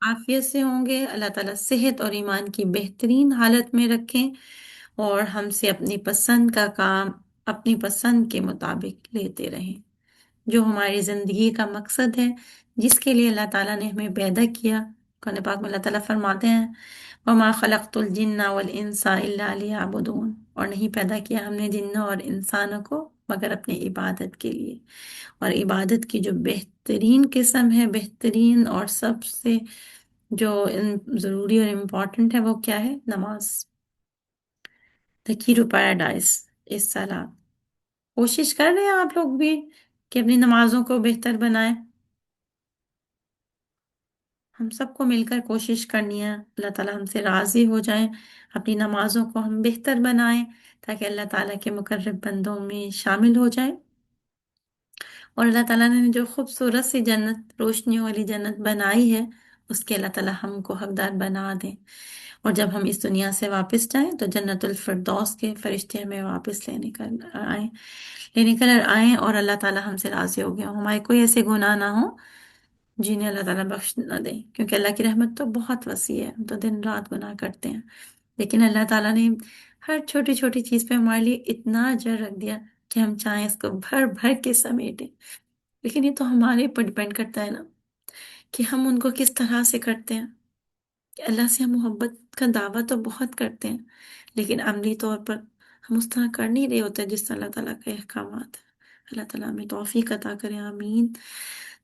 عافیت سے ہوں گے، اللہ تعالیٰ صحت اور ایمان کی بہترین حالت میں رکھیں، اور ہم سے اپنی پسند کا کام اپنی پسند کے مطابق لیتے رہیں، جو ہماری زندگی کا مقصد ہے، جس کے لیے اللہ تعالیٰ نے ہمیں پیدا کیا۔ قرآن پاک میں اللہ تعالیٰ فرماتے ہیں وَمَا خَلَقْتُ الْجِنَّ وَالْإِنسَ إِلَّا لِيَعْبُدُونَ، اور نہیں پیدا کیا ہم نے جنوں اور انسانوں کو مگر اپنی عبادت کے لیے۔ اور عبادت کی جو بہترین قسم ہے، بہترین اور سب سے جو ضروری اور امپورٹنٹ ہے، وہ کیا ہے؟ نماز، the key to paradise is salat۔ کوشش کر رہے ہیں آپ لوگ بھی کہ اپنی نمازوں کو بہتر بنائیں؟ ہم سب کو مل کر کوشش کرنی ہے، اللہ تعالیٰ ہم سے راضی ہو جائیں، اپنی نمازوں کو ہم بہتر بنائیں تاکہ اللہ تعالیٰ کے مقرب بندوں میں شامل ہو جائیں۔ اور اللہ تعالیٰ نے جو خوبصورت سی جنت، روشنیوں والی جنت بنائی ہے، اس کے اللہ تعالیٰ ہم کو حقدار بنا دیں، اور جب ہم اس دنیا سے واپس جائیں تو جنت الفردوس کے فرشتے ہمیں واپس لینے کر آئیں، اور اللہ تعالیٰ ہم سے راضی ہو گیا، ہمارے کوئی ایسے گناہ نہ ہوں جنہیں اللہ تعالیٰ بخش نہ دیں، کیونکہ اللہ کی رحمت تو بہت وسیع ہے، ہم تو دن رات گناہ کرتے ہیں، لیکن اللہ تعالیٰ نے ہر چھوٹی چھوٹی چیز پہ ہمارے لیے اتنا اجر رکھ دیا کہ ہم چاہیں اس کو بھر بھر کے سمیٹیں، لیکن یہ تو ہمارے پر ڈپینڈ کرتا ہے نا کہ ہم ان کو کس طرح سے کرتے ہیں۔ کہ اللہ سے ہم محبت کا دعویٰ تو بہت کرتے ہیں، لیکن عملی طور پر ہم اس طرح کر نہیں رہے ہوتے جس طرح اللہ تعالیٰ کے احکامات ہیں۔ اللہ تعالیٰ ہمیں توفیق عطا کرے، آمین۔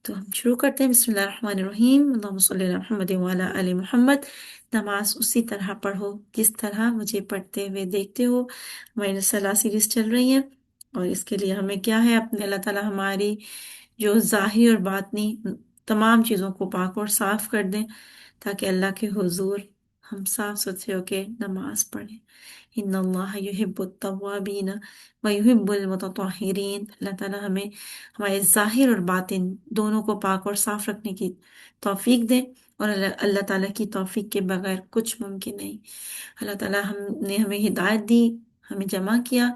تو ہم شروع کرتے ہیں، بسم اللہ الرحمن الرحیم، اللہم صلی علی محمد وعلی آل محمد۔ نماز اسی طرح پڑھو جس طرح مجھے پڑھتے ہوئے دیکھتے ہو۔ ہماری صلاح سیریز چل رہی ہے، اور اس کے لیے ہمیں کیا ہے، اپنے اللہ تعالیٰ ہماری جو ظاہری اور باطنی تمام چیزوں کو پاک اور صاف کر دیں، تاکہ اللہ کے حضور ہم صاف ستھرے ہو کے نماز پڑھیں۔ ان اللہ یحب التوابین و یحب المتطہرین، اللہ تعالیٰ ہمیں ہمارے ظاہر اور باطن دونوں کو پاک اور صاف رکھنے کی توفیق دے، اور اللہ تعالیٰ کی توفیق کے بغیر کچھ ممکن نہیں۔ اللہ تعالیٰ نے ہمیں ہدایت دی، ہمیں جمع کیا،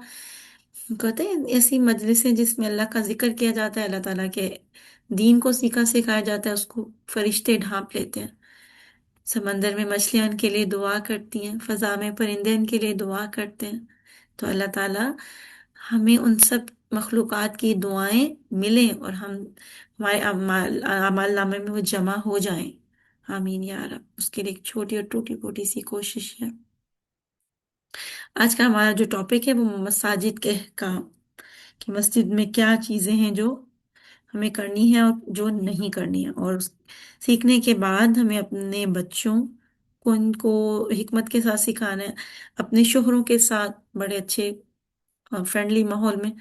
کہتے ہیں ایسی مجلس ہے جس میں اللہ کا ذکر کیا جاتا ہے، اللہ تعالیٰ کے دین کو سیکھا سکھایا جاتا ہے، اس کو فرشتے ڈھانپ لیتے ہیں، سمندر میں مچھلیاں ان کے لیے دعا کرتی ہیں، فضا میں پرندے ان کے لیے دعا کرتے ہیں۔ تو اللہ تعالیٰ ہمیں ان سب مخلوقات کی دعائیں ملیں، اور ہمارے اعمال نامے میں وہ جمع ہو جائیں، آمین یا رب۔ اس کے لیے ایک چھوٹی اور ٹوٹی پھوٹی سی کوشش ہے۔ آج کا ہمارا جو ٹاپک ہے وہ مساجد کے احکام، کہ مسجد میں کیا چیزیں ہیں جو ہمیں کرنی ہے اور جو نہیں کرنی ہے، اور سیکھنے کے بعد ہمیں اپنے بچوں کو ان کو حکمت کے ساتھ سکھانا ہے، اپنے شوہروں کے ساتھ بڑے اچھے فرینڈلی ماحول میں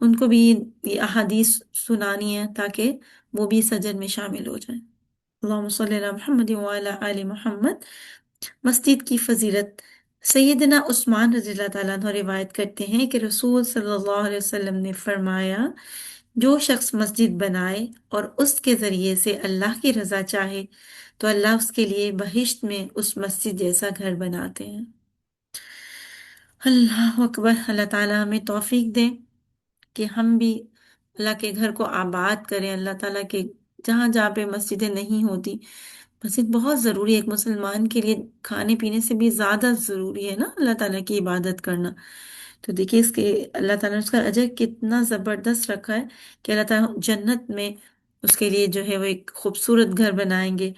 ان کو بھی یہ احادیث سنانی ہے، تاکہ وہ بھی سجد میں شامل ہو جائیں۔ اللہم صلی علی محمد وعلی آل محمد۔ مسجد کی فضیلت، سیدنا عثمان رضی اللہ تعالیٰ عنہ روایت کرتے ہیں کہ رسول صلی اللہ علیہ وسلم نے فرمایا، جو شخص مسجد بنائے اور اس کے ذریعے سے اللہ کی رضا چاہے تو اللہ اس کے لیے بہشت میں اس مسجد جیسا گھر بناتے ہیں۔ اللہ اکبر۔ اللہ تعالیٰ ہمیں توفیق دے کہ ہم بھی اللہ کے گھر کو آباد کریں، اللہ تعالیٰ کے جہاں جہاں پہ مسجدیں نہیں ہوتی، مسجد بہت ضروری ہے، ایک مسلمان کے لیے کھانے پینے سے بھی زیادہ ضروری ہے نا اللہ تعالیٰ کی عبادت کرنا۔ تو دیکھیے اس کے اللہ تعالیٰ نے اس کا اجر کتنا زبردست رکھا ہے کہ اللہ تعالیٰ جنت میں اس کے لیے جو ہے وہ ایک خوبصورت گھر بنائیں گے،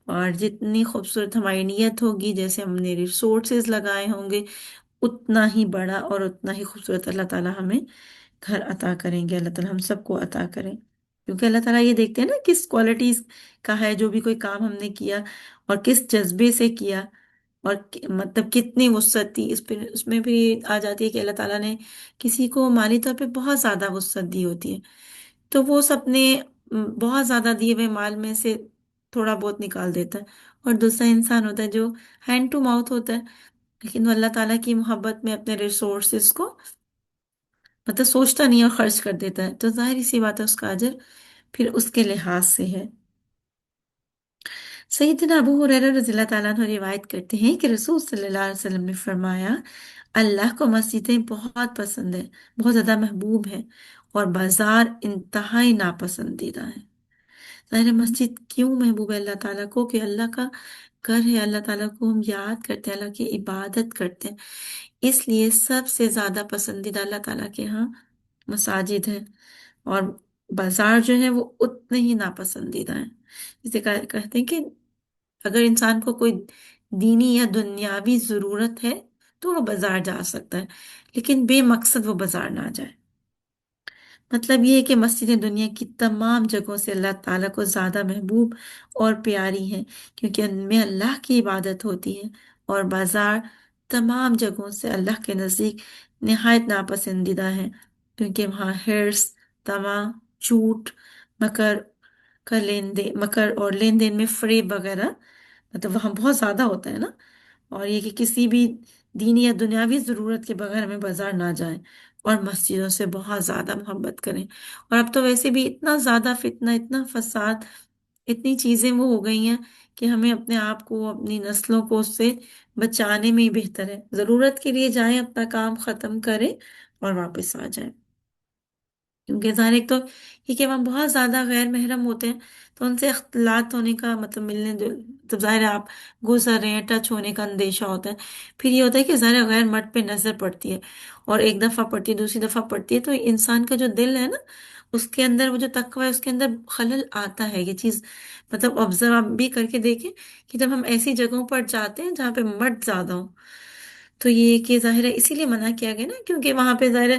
اور جتنی خوبصورت ہماری نیت ہوگی، جیسے ہم نے ریسورسز لگائے ہوں گے، اتنا ہی بڑا اور اتنا ہی خوبصورت اللہ تعالیٰ ہمیں گھر عطا کریں گے۔ اللہ تعالیٰ ہم سب کو عطا کریں، کیونکہ اللہ تعالیٰ یہ دیکھتے ہیں نا کس کوالٹیز کا ہے جو بھی کوئی کام ہم نے کیا، اور کس جذبے سے کیا، اور مطلب کتنی وسعت تھی اس میں بھی آ جاتی ہے کہ اللہ تعالیٰ نے کسی کو مالی طور پہ بہت زیادہ وسعت دی ہوتی ہے، تو وہ اس اپنے بہت زیادہ دیے ہوئے مال میں سے تھوڑا بہت نکال دیتا ہے، اور دوسرا انسان ہوتا ہے جو ہینڈ ٹو ماؤتھ ہوتا ہے، لیکن وہ اللہ تعالیٰ کی محبت میں اپنے ریسورسز کو مطلب سوچتا نہیں اور خرچ کر دیتا ہے، تو ظاہر سی بات ہے اس کا اجر پھر اس کے لحاظ سے ہے۔ سیدنا ابو ہریرہ رضی اللہ تعالیٰ عنہ روایت کرتے ہیں کہ رسول صلی اللہ علیہ وسلم نے فرمایا، اللہ کو مسجدیں بہت پسند ہیں، بہت زیادہ محبوب ہیں، اور بازار انتہائی ناپسندیدہ ہیں۔ ظاہر مسجد کیوں محبوب ہے اللہ تعالیٰ کو؟ کہ اللہ کا گھر ہے، اللہ تعالیٰ کو ہم یاد کرتے ہیں، اللہ کی عبادت کرتے ہیں، اس لیے سب سے زیادہ پسندیدہ اللہ تعالیٰ کے ہاں مساجد ہیں، اور بازار جو ہے وہ اتنے ہی ناپسندیدہ ہیں۔ جسے کہتے ہیں کہ اگر انسان کو کوئی دینی یا دنیاوی ضرورت ہے تو وہ بازار جا سکتا ہے، لیکن بے مقصد وہ بازار نہ جائے۔ مطلب یہ ہے کہ مسجدیں دنیا کی تمام جگہوں سے اللہ تعالیٰ کو زیادہ محبوب اور پیاری ہیں، کیونکہ ان میں اللہ کی عبادت ہوتی ہے، اور بازار تمام جگہوں سے اللہ کے نزدیک نہایت ناپسندیدہ ہے، کیونکہ وہاں ہرس، طمع، جھوٹ، مکر مکر اور لین دین میں فریب وغیرہ مطلب وہاں بہت زیادہ ہوتا ہے نا۔ اور یہ کہ کسی بھی دینی یا دنیاوی ضرورت کے بغیر ہمیں بازار نہ جائیں، اور مسجدوں سے بہت زیادہ محبت کریں۔ اور اب تو ویسے بھی اتنا زیادہ فتنہ، اتنا فساد، اتنی چیزیں وہ ہو گئی ہیں کہ ہمیں اپنے آپ کو، اپنی نسلوں کو اس سے بچانے میں ہی بہتر ہے، ضرورت کے لیے جائیں، اپنا کام ختم کریں اور واپس آ جائیں۔ کیونکہ ظاہر ایک تو یہ کہ وہاں بہت زیادہ غیر محرم ہوتے ہیں، تو ان سے اختلاط ہونے کا مطلب ملنے جو تو ظاہر ہے آپ گزر رہے ہیں، ٹچ ہونے کا اندیشہ ہوتا ہے۔ پھر یہ ہوتا ہے کہ ظاہر غیر مرد پہ نظر پڑتی ہے، اور ایک دفعہ پڑتی ہے، دوسری دفعہ پڑتی ہے، تو انسان کا جو دل ہے نا، اس کے اندر وہ جو تقوی ہے اس کے اندر خلل آتا ہے۔ یہ چیز مطلب آبزرو آپ بھی کر کے دیکھیں کہ جب ہم ایسی جگہوں پر جاتے ہیں جہاں پہ مرد زیادہ ہوں، تو یہ کہ ظاہر ہے اسی لیے منع کیا گیا نا، کیونکہ وہاں پہ ظاہر ہے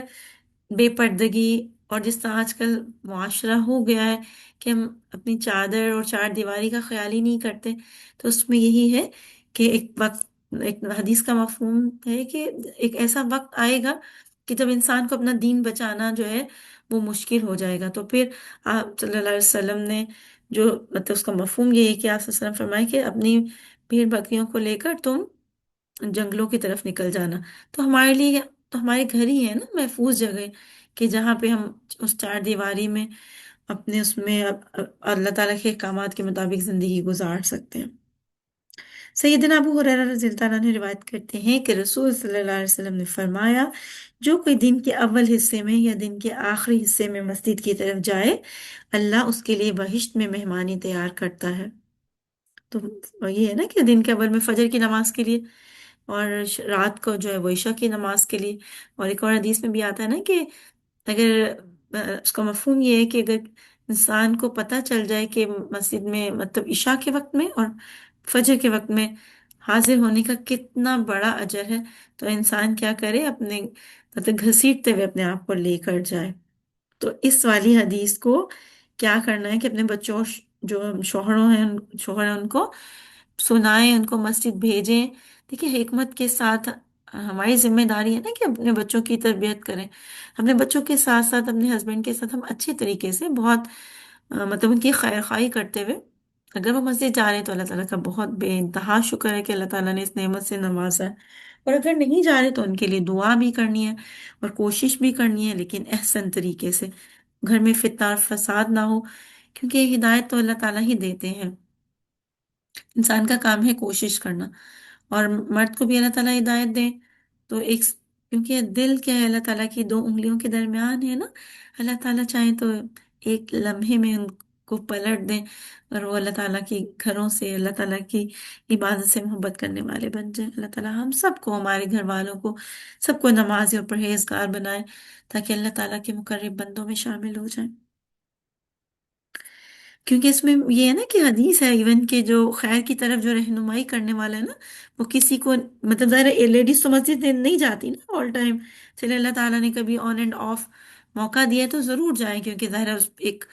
بے پردگی، اور جس طرح آج کل معاشرہ ہو گیا ہے کہ ہم اپنی چادر اور چار دیواری کا خیال ہی نہیں کرتے، تو اس میں یہی ہے کہ ایک وقت، ایک حدیث کا مفہوم ہے کہ ایک ایسا وقت آئے گا کہ جب انسان کو اپنا دین بچانا جو ہے وہ مشکل ہو جائے گا۔ تو پھر آپ صلی اللہ علیہ وسلم نے جو مطلب اس کا مفہوم یہ ہے کہ آپ صلی اللہ علیہ وسلم فرمائے کہ اپنی بھیڑ بکریوں کو لے کر تم جنگلوں کی طرف نکل جانا۔ تو ہمارے لیے تو ہمارے گھر ہی ہے نا محفوظ جگہ، کہ جہاں پہ ہم اس چار دیواری میں اپنے اس میں اللہ تعالیٰ کے احکامات کے مطابق زندگی گزار سکتے ہیں۔ سیدنا ابو ہریرہ رضی اللہ عنہ روایت کرتے ہیں کہ رسول صلی اللہ علیہ وسلم نے فرمایا، جو کوئی دن کے اول حصے میں یا دن کے آخری حصے میں مسجد کی طرف جائے، اللہ اس کے لیے بہشت میں مہمانی تیار کرتا ہے۔ تو یہ ہے نا کہ دن کے اول میں فجر کی نماز کے لیے، اور رات کو جو ہے وہ عشاء کی نماز کے لیے۔ اور ایک اور حدیث میں بھی آتا ہے نا کہ اگر اس کا مفہوم یہ ہے کہ اگر انسان کو پتہ چل جائے کہ مسجد میں مطلب عشاء کے وقت میں اور فجر کے وقت میں حاضر ہونے کا کتنا بڑا اجر ہے، تو انسان کیا کرے، اپنے مطلب گھسیٹتے ہوئے اپنے آپ کو لے کر جائے۔ تو اس والی حدیث کو کیا کرنا ہے کہ اپنے بچوں، جو شوہر ہیں ان کو سنائیں، ان کو مسجد بھیجیں۔ دیکھیں حکمت کے ساتھ ہماری ذمہ داری ہے نا کہ اپنے بچوں کی تربیت کریں، اپنے بچوں کے ساتھ ساتھ اپنے ہسبینڈ کے ساتھ ہم اچھے طریقے سے بہت مطلب ان کی خیر خواہی کرتے ہوئے اگر وہ مسجد جا رہے ہیں تو اللہ تعالیٰ کا بہت بے انتہا شکر ہے کہ اللہ تعالیٰ نے اس نعمت سے نوازا ہے۔ اور اگر نہیں جا رہے تو ان کے لیے دعا بھی کرنی ہے اور کوشش بھی کرنی ہے، لیکن احسن طریقے سے، گھر میں فتنہ اور فساد نہ ہو، کیونکہ یہ ہدایت تو اللہ تعالیٰ ہی دیتے ہیں، انسان کا کام ہے کوشش کرنا۔ اور مرد کو بھی اللہ تعالیٰ ہدایت دے تو ایک، کیونکہ دل کیا ہے اللہ تعالیٰ کی دو انگلیوں کے درمیان ہے نا، اللہ تعالیٰ چاہیں تو ایک لمحے میں ان کو پلٹ دیں، اور وہ اللہ تعالیٰ کی گھروں سے، اللہ تعالیٰ کی عبادت سے محبت کرنے والے بن جائیں۔ اللہ تعالیٰ ہم سب کو، ہمارے گھر والوں کو، سب کو نمازی اور پرہیزگار بنائے، تاکہ اللہ تعالیٰ کے مقرب بندوں میں شامل ہو جائیں۔ کیونکہ اس میں یہ ہے نا کہ حدیث ہے ایون کہ جو خیر کی طرف جو رہنمائی کرنے والا ہے نا، وہ کسی کو مطلب ظاہر لیڈیز تو مسجد نہیں جاتی نا آل ٹائم، چلے اللہ تعالیٰ نے کبھی آن اینڈ آف موقع دیا ہے تو ضرور جائیں، کیونکہ ظاہر ایک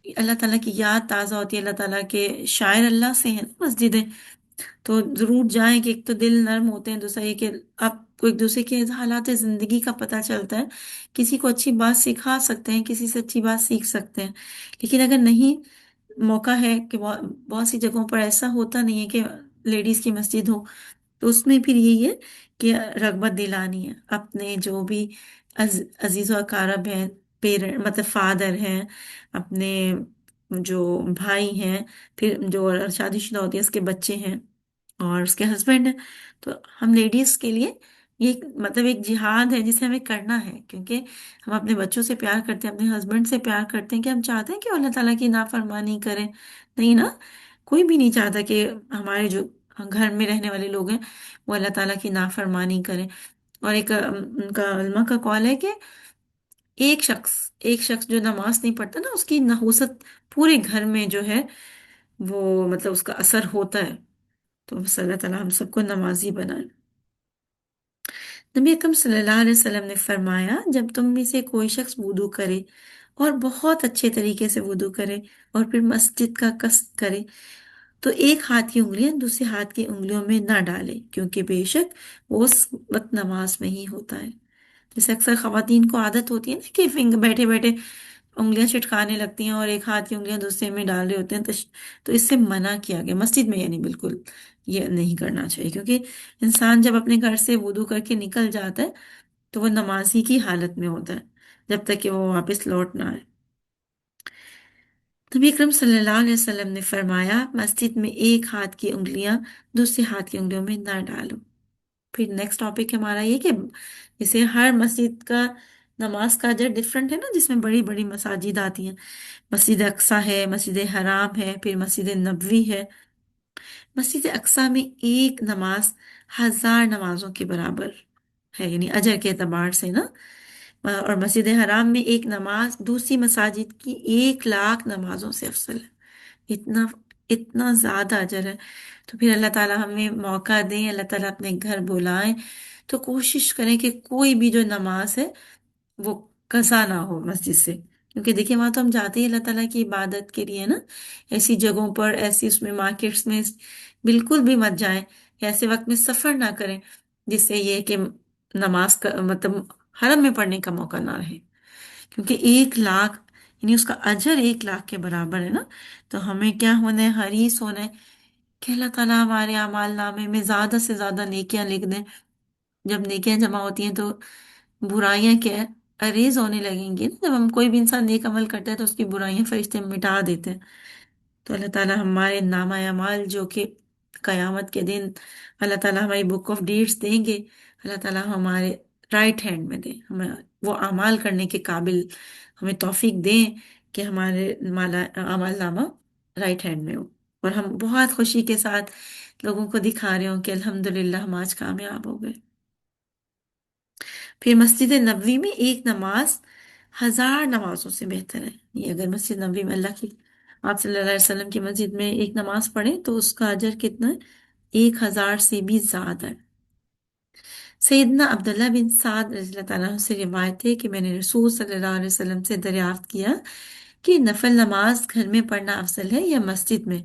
اللہ تعالیٰ کی یاد تازہ ہوتی ہے، اللہ تعالیٰ کے شاعر اللہ سے ہیں نا مسجدیں، تو ضرور جائیں کہ ایک تو دل نرم ہوتے ہیں، دوسرا یہ کہ آپ کو ایک دوسرے کے حالات زندگی کا پتہ چلتا ہے، کسی کو اچھی بات سکھا سکتے ہیں، کسی سے اچھی بات سیکھ سکتے ہیں۔ لیکن اگر نہیں موقع ہے کہ بہت سی جگہوں پر ایسا ہوتا نہیں ہے کہ لیڈیز کی مسجد ہو، تو اس میں پھر یہی ہے کہ رغبت دلانی ہے، اپنے جو بھی عزیز و اقارب ہیں، پیرنٹ مطلب فادر ہیں، اپنے جو بھائی ہیں، پھر جو شادی شدہ ہوتی ہے اس کے بچے ہیں اور اس کے ہسبینڈ ہیں، تو ہم لیڈیز کے لیے یہ مطلب ایک جہاد ہے جسے ہمیں کرنا ہے، کیونکہ ہم اپنے بچوں سے پیار کرتے ہیں، اپنے ہسبینڈ سے پیار کرتے ہیں، کہ ہم چاہتے ہیں کہ وہ اللہ تعالیٰ کی نافرمانی کریں؟ نہیں نا، کوئی بھی نہیں چاہتا کہ ہمارے جو گھر میں رہنے والے لوگ ہیں وہ اللہ تعالیٰ کی نافرمانی کریں۔ اور ایک ان کا علماء کا قول ہے کہ ایک شخص جو نماز نہیں پڑھتا نا، اس کی نحوست پورے گھر میں جو ہے وہ مطلب اس کا اثر ہوتا ہے۔ تو بس اللہ تعالیٰ ہم سب کو نمازی بنائے۔ نبی اکرم صلی اللہ علیہ وسلم نے فرمایا، جب تم میں سے کوئی شخص وضو کرے اور بہت اچھے طریقے سے وضو کرے اور پھر مسجد کا قصد کرے، تو ایک ہاتھ کی انگلیاں دوسرے ہاتھ کی انگلیوں میں نہ ڈالے، کیونکہ بے شک وہ اس وقت نماز میں ہی ہوتا ہے۔ جیسے اکثر خواتین کو عادت ہوتی ہے نا کہ بیٹھے بیٹھے انگلیاں چٹکانے لگتی ہیں اور ایک ہاتھ کی انگلیاں دوسرے میں ڈال رہے ہوتے ہیں، تو اس سے منع کیا گیا مسجد میں، یعنی بالکل یہ نہیں کرنا چاہیے، کیونکہ انسان جب اپنے گھر سے وضو کر کے نکل جاتا ہے تو وہ نمازی کی حالت میں ہوتا ہے جب تک کہ وہ واپس لوٹ نہ آئے۔ نبی اکرم صلی اللہ علیہ وسلم نے فرمایا، مسجد میں ایک ہاتھ کی انگلیاں دوسرے ہاتھ کی انگلیوں میں نہ ڈالو۔ پھر نیکسٹ ٹاپک ہمارا یہ کہ جیسے ہر مسجد کا نماز کا اجر ڈفرینٹ ہے نا، جس میں بڑی بڑی مساجد آتی ہیں، مسجد اقصیٰ ہے، مسجد حرام ہے، پھر مسجد نبوی ہے۔ مسجد اقصیٰ میں ایک نماز 1000 نمازوں کے برابر ہے، یعنی اجر کے اعتبار سے نا۔ اور مسجد حرام میں ایک نماز دوسری مساجد کی 1,00,000 نمازوں سے افضل ہے۔ اتنا اتنا زیادہ اجر ہے۔ تو پھر اللہ تعالیٰ ہمیں موقع دیں، اللہ تعالیٰ اپنے گھر بلائیں، تو کوشش کریں کہ کوئی بھی جو نماز ہے وہ قضا نہ ہو مسجد سے، کیونکہ دیکھیں وہاں تو ہم جاتے ہیں اللہ تعالیٰ کی عبادت کے لیے نا۔ ایسی جگہوں پر، ایسی اس میں مارکیٹس میں بالکل بھی مت جائیں، یا ایسے وقت میں سفر نہ کریں جس سے یہ کہ نماز کا مطلب حرم میں پڑھنے کا موقع نہ رہے، کیونکہ 1,00,000 یعنی اس کا اجر 1,00,000 کے برابر ہے نا۔ تو ہمیں کیا ہونا ہے، حریص ہونا ہے کہ اللہ تعالیٰ ہمارے اعمال نامے میں زیادہ سے زیادہ نیکیاں لکھ دیں۔ جب نیکیاں جمع ہوتی ہیں تو برائیاں کیا ہے، اریز ہونے لگیں گی نا۔ جب ہم کوئی بھی انسان نیک عمل کرتا ہے تو اس کی برائیاں فرشتے مٹا دیتے ہیں۔ تو اللہ تعالیٰ ہمارے نامہ اعمال جو کہ قیامت کے دن اللہ تعالیٰ ہماری بک آف ڈیٹس دیں گے، اللہ تعالیٰ ہمارے رائٹ ہینڈ میں دیں، ہمیں وہ اعمال کرنے کے قابل ہمیں توفیق دیں کہ ہمارے اعمال نامہ رائٹ ہینڈ میں ہو، اور ہم بہت خوشی کے ساتھ لوگوں کو دکھا رہے ہوں کہ الحمدللہ ہم آج کامیاب ہو گئے۔ پھر مسجد نبوی میں ایک نماز 1000 نمازوں سے بہتر ہے۔ یہ اگر مسجد نبوی میں اللہ کی، آپ صلی اللہ علیہ وسلم کی مسجد میں ایک نماز پڑھیں تو اس کا اجر کتنا ہے؟ 1000 سے بھی زیادہ ہے۔ سیدنا عبداللہ بن سعد رضی اللہ تعالیٰ عنہ سے روایت ہے کہ میں نے رسول صلی اللہ علیہ وسلم سے دریافت کیا کہ نفل نماز گھر میں پڑھنا افضل ہے یا مسجد میں؟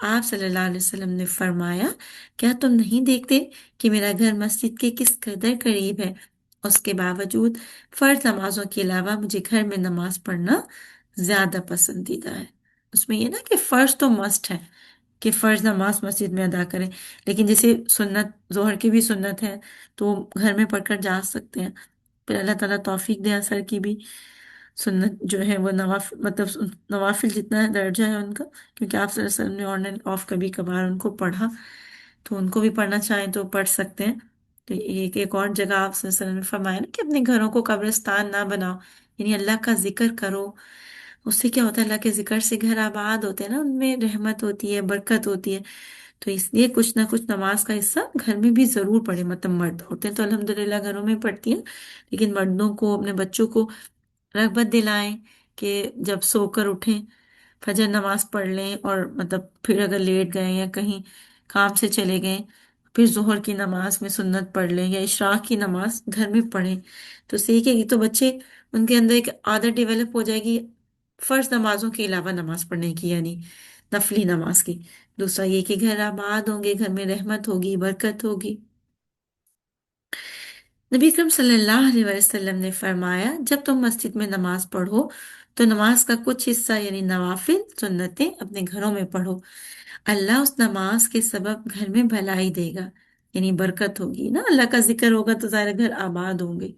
آپ صلی اللہ علیہ وسلم نے فرمایا، کیا تم نہیں دیکھتے کہ میرا گھر مسجد کے کس قدر قریب ہے؟ اس کے باوجود فرض نمازوں کے علاوہ مجھے گھر میں نماز پڑھنا زیادہ پسندیدہ ہے۔ اس میں یہ نا کہ فرض تو مسٹ ہے کہ فرض نماز مسجد میں ادا کریں، لیکن جیسے سنت ظہر کی بھی سنت ہے تو گھر میں پڑھ کر جا سکتے ہیں۔ پھر اللہ تعالیٰ توفیق دے اثر کی بھی سنت جو ہے وہ مطلب نوافل جتنا درجہ ہے ان کا، کیونکہ آپ صلی اللہ علیہ وسلم نے آن اینڈ آف کبھی کبھار ان کو پڑھا، تو ان کو بھی پڑھنا چاہیں تو پڑھ سکتے ہیں۔ تو ایک اور جگہ آپ صلی اللہ علیہ وسلم نے فرمایا نا کہ اپنے گھروں کو قبرستان نہ بناؤ، یعنی اللہ کا ذکر کرو۔ اس سے کیا ہوتا ہے، اللہ کے ذکر سے گھر آباد ہوتے ہیں نا، ان میں رحمت ہوتی ہے، برکت ہوتی ہے۔ تو اس لیے کچھ نہ کچھ نماز کا حصہ گھر میں بھی ضرور پڑھیں، مطلب مرد ہوتے ہیں تو الحمدللہ گھروں میں پڑھتی ہیں، لیکن مردوں کو اپنے بچوں کو رغبت دلائیں کہ جب سو کر اٹھیں فجر نماز پڑھ لیں، اور مطلب پھر اگر لیٹ گئے یا کہیں کام سے چلے گئے پھر ظہر کی نماز میں سنت پڑھ لیں یا عشاء کی نماز گھر میں پڑھیں، تو سیکھے گی تو بچے ان کے اندر ایک عادت ڈیولپ ہو جائے گی فرض نمازوں کے علاوہ نماز پڑھنے کی، یعنی نفلی نماز کی۔ دوسرا یہ کہ گھر آباد ہوں گے، گھر میں رحمت ہوگی، برکت ہوگی۔ نبی اکرم صلی اللہ علیہ وسلم نے فرمایا، جب تم مسجد میں نماز پڑھو تو نماز کا کچھ حصہ یعنی نوافل سنتیں اپنے گھروں میں پڑھو، اللہ اس نماز کے سبب گھر میں بھلائی دے گا، یعنی برکت ہوگی نا، اللہ کا ذکر ہوگا تو ظاہر گھر آباد ہوں گے۔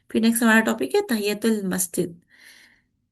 پھر نیکسٹ ہمارا ٹاپک ہے تحیت المسجد۔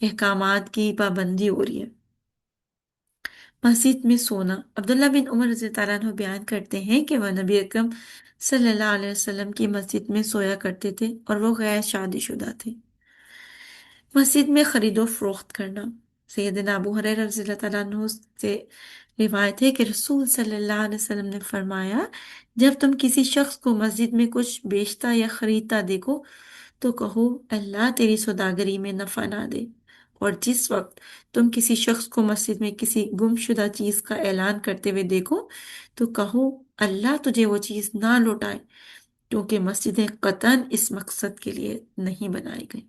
احکامات کی پابندی ہو رہی ہے۔ مسجد میں سونا، عبداللہ بن عمر رضی اللہ عنہ بیان کرتے ہیں کہ وہ نبی اکرم صلی اللہ علیہ وسلم کی مسجد میں سویا کرتے تھے اور وہ غیر شادی شدہ تھے۔ مسجد میں خرید و فروخت کرنا، سیدنا ابو ہریرہ رضی اللہ تعالیٰ عنہ سے روایت ہے کہ رسول صلی اللہ علیہ وسلم نے فرمایا، جب تم کسی شخص کو مسجد میں کچھ بیچتا یا خریدتا دیکھو تو کہو اللہ تیری سوداگری میں نفع نہ دے، اور جس وقت تم کسی شخص کو مسجد میں کسی گم شدہ چیز کا اعلان کرتے ہوئے دیکھو تو کہو اللہ تجھے وہ چیز نہ لوٹائے، کیونکہ مسجدیں قطعاً اس مقصد کے لیے نہیں بنائی گئی۔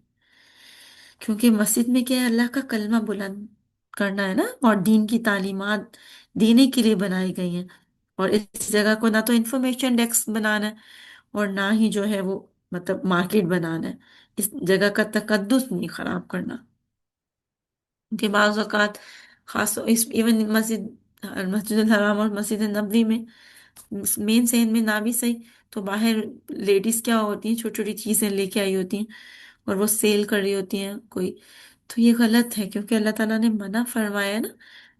کیونکہ مسجد میں کیا ہے، اللہ کا کلمہ بلند کرنا ہے نا، اور دین کی تعلیمات دینے کے لیے بنائی گئی ہیں، اور اس جگہ کو نہ تو انفارمیشن ڈیسک بنانا ہے اور نہ ہی جو ہے وہ مطلب مارکیٹ بنانا ہے، اس جگہ کا تقدس نہیں خراب کرنا۔ کہ بعض اوقات خاص اس ایون مسجد الحرام اور مسجد نبوی میں، مین سین میں نہ بھی صحیح تو باہر لیڈیز کیا ہوتی ہیں، چھوٹی چھوٹی چیزیں لے کے آئی ہوتی ہیں اور وہ سیل کر رہی ہوتی ہیں کوئی، تو یہ غلط ہے کیونکہ اللہ تعالیٰ نے منع فرمایا ہے نا،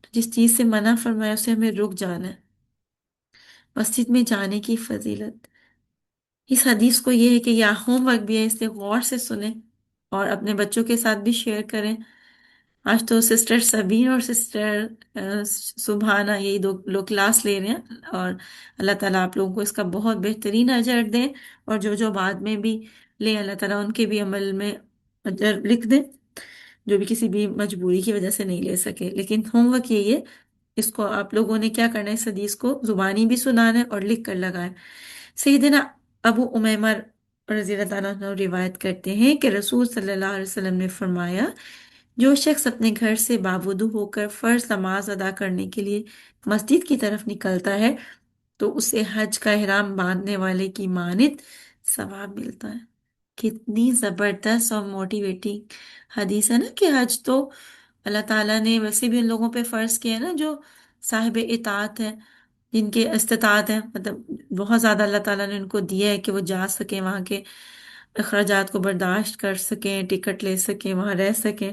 تو جس چیز سے منع فرمایا اسے ہمیں رک جانا ہے۔ مسجد میں جانے کی فضیلت، اس حدیث کو یہ ہے کہ یہ ہوم ورک بھی ہے، اسے غور سے سنیں اور اپنے بچوں کے ساتھ بھی شیئر کریں۔ آج تو سسٹر سبین اور سسٹر سبحانہ یہی دو لوگ کلاس لے رہے ہیں، اور اللہ تعالیٰ آپ لوگوں کو اس کا بہت بہترین اجر دیں، اور جو جو بعد میں بھی لیں اللہ تعالیٰ ان کے بھی عمل میں اجر لکھ دیں، جو بھی کسی بھی مجبوری کی وجہ سے نہیں لے سکے۔ لیکن ہوم ورک یہی ہے، اس کو آپ لوگوں نے کیا کرنا ہے، اس حدیث کو زبانی بھی سنانا ہے اور لکھ کر لگائیں۔ سیدنا ابو امیمہ رضی اللہ تعالیٰ عنہ روایت کرتے ہیں کہ رسول صلی اللہ علیہ وسلم نے فرمایا، جو شخص اپنے گھر سے باوضو ہو کر فرض نماز ادا کرنے کے لیے مسجد کی طرف نکلتا ہے تو اسے حج کا احرام باندھنے والے کی مانند ثواب ملتا ہے۔ کتنی زبردست اور موٹیویٹنگ حدیث ہے نا، کہ حج تو اللہ تعالیٰ نے ویسے بھی ان لوگوں پہ فرض کیا ہے نا جو صاحب اطاعت ہے، جن کے استطاعت ہے، مطلب بہت زیادہ اللہ تعالیٰ نے ان کو دیا ہے کہ وہ جا سکیں، وہاں کے اخراجات کو برداشت کر سکیں، ٹکٹ لے سکیں، وہاں رہ سکیں۔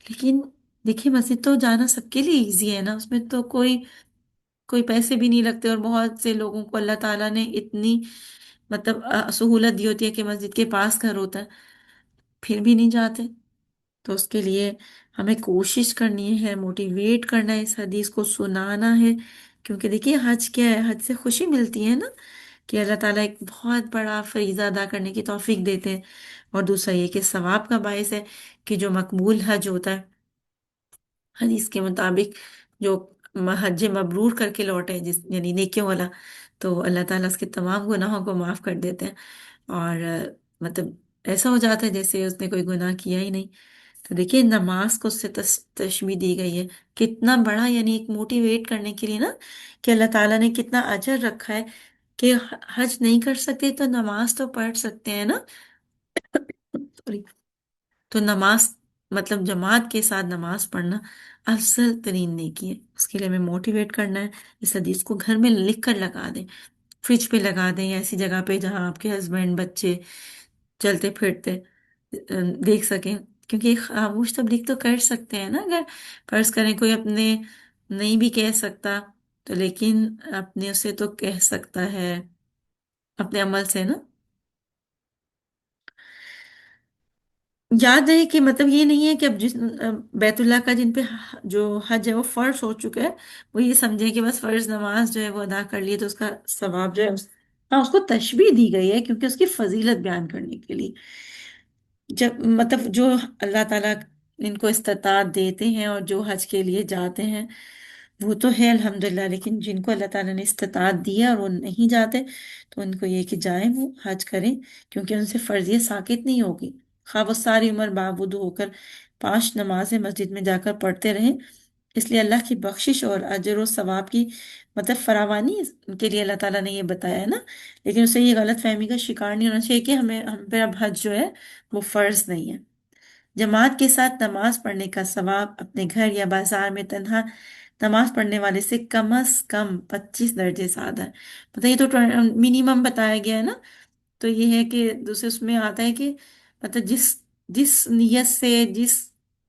لیکن دیکھیے مسجد تو جانا سب کے لیے ایزی ہے نا، اس میں تو کوئی پیسے بھی نہیں لگتے، اور بہت سے لوگوں کو اللہ تعالیٰ نے اتنی مطلب سہولت دی ہوتی ہے کہ مسجد کے پاس گھر ہوتا ہے، پھر بھی نہیں جاتے۔ تو اس کے لیے ہمیں کوشش کرنی ہے، موٹیویٹ کرنا ہے، اس حدیث کو سنانا ہے، کیونکہ دیکھیے حج کیا ہے، حج سے خوشی ملتی ہے نا، کہ اللہ تعالیٰ ایک بہت بڑا فریضہ ادا کرنے کی توفیق دیتے ہیں، اور دوسرا یہ کہ ثواب کا باعث ہے کہ جو مقبول حج ہوتا ہے حدیث کے مطابق، جو حج مبرور کر کے لوٹے جس یعنی نیکیوں والا، تو اللہ تعالیٰ اس کے تمام گناہوں کو معاف کر دیتے ہیں، اور مطلب ایسا ہو جاتا ہے جیسے اس نے کوئی گناہ کیا ہی نہیں۔ تو دیکھیے نماز کو اس سے تشبیہ دی گئی ہے، کتنا بڑا، یعنی ایک موٹیویٹ کرنے کے لیے نا، کہ اللہ تعالیٰ نے کتنا اجر رکھا ہے کہ حج نہیں کر سکتے تو نماز تو پڑھ سکتے ہیں نا۔ Sorry۔ تو نماز مطلب جماعت کے ساتھ نماز پڑھنا افضل ترین نیکی ہے، اس کے لیے ہمیں موٹیویٹ کرنا ہے۔ اس حدیث کو گھر میں لکھ کر لگا دیں، فریج پہ لگا دیں، یا ایسی جگہ پہ جہاں آپ کے ہسبینڈ بچے چلتے پھرتے دیکھ سکیں، کیونکہ ایک خاموش تبلیغ تو کر سکتے ہیں نا، اگر فرض کریں کوئی اپنے نہیں بھی کہہ سکتا تو لیکن اپنے سے تو کہہ سکتا ہے اپنے عمل سے نا۔ یاد ہے کہ مطلب یہ نہیں ہے کہ اب جس بیت اللہ کا جن پہ جو حج ہے وہ فرض ہو چکا ہے، وہ یہ سمجھیں کہ بس فرض نماز جو ہے وہ ادا کر لیے تو اس کا ثواب جو ہے ہاں اس کو تشبیہ دی گئی ہے کیونکہ اس کی فضیلت بیان کرنے کے لیے۔ جب مطلب جو اللہ تعالیٰ ان کو استطاعت دیتے ہیں اور جو حج کے لیے جاتے ہیں وہ تو ہے الحمدللہ، لیکن جن کو اللہ تعالیٰ نے استطاعت دیا اور وہ نہیں جاتے تو ان کو یہ کہ جائیں وہ حج کریں، کیونکہ ان سے فرضیت ساقط نہیں ہوگی، خواہ وہ ساری عمر باوضو ہو کر 5 نمازیں مسجد میں جا کر پڑھتے رہیں۔ اس لیے اللہ کی بخشش اور اجر و ثواب کی مطلب فراوانی کے لیے اللہ تعالیٰ نے یہ بتایا ہے نا، لیکن اسے یہ غلط فہمی کا شکار نہیں ہونا چاہیے کہ ہم پہ اب حج جو ہے وہ فرض نہیں ہے۔ جماعت کے ساتھ نماز پڑھنے کا ثواب اپنے گھر یا بازار میں تنہا نماز پڑھنے والے سے کم از کم 25 درجے زیادہ ہے۔ پتہ یہ تو منیمم بتایا گیا ہے نا، تو یہ ہے کہ دوسرے اس میں آتا ہے کہ مطلب جس نیت سے، جس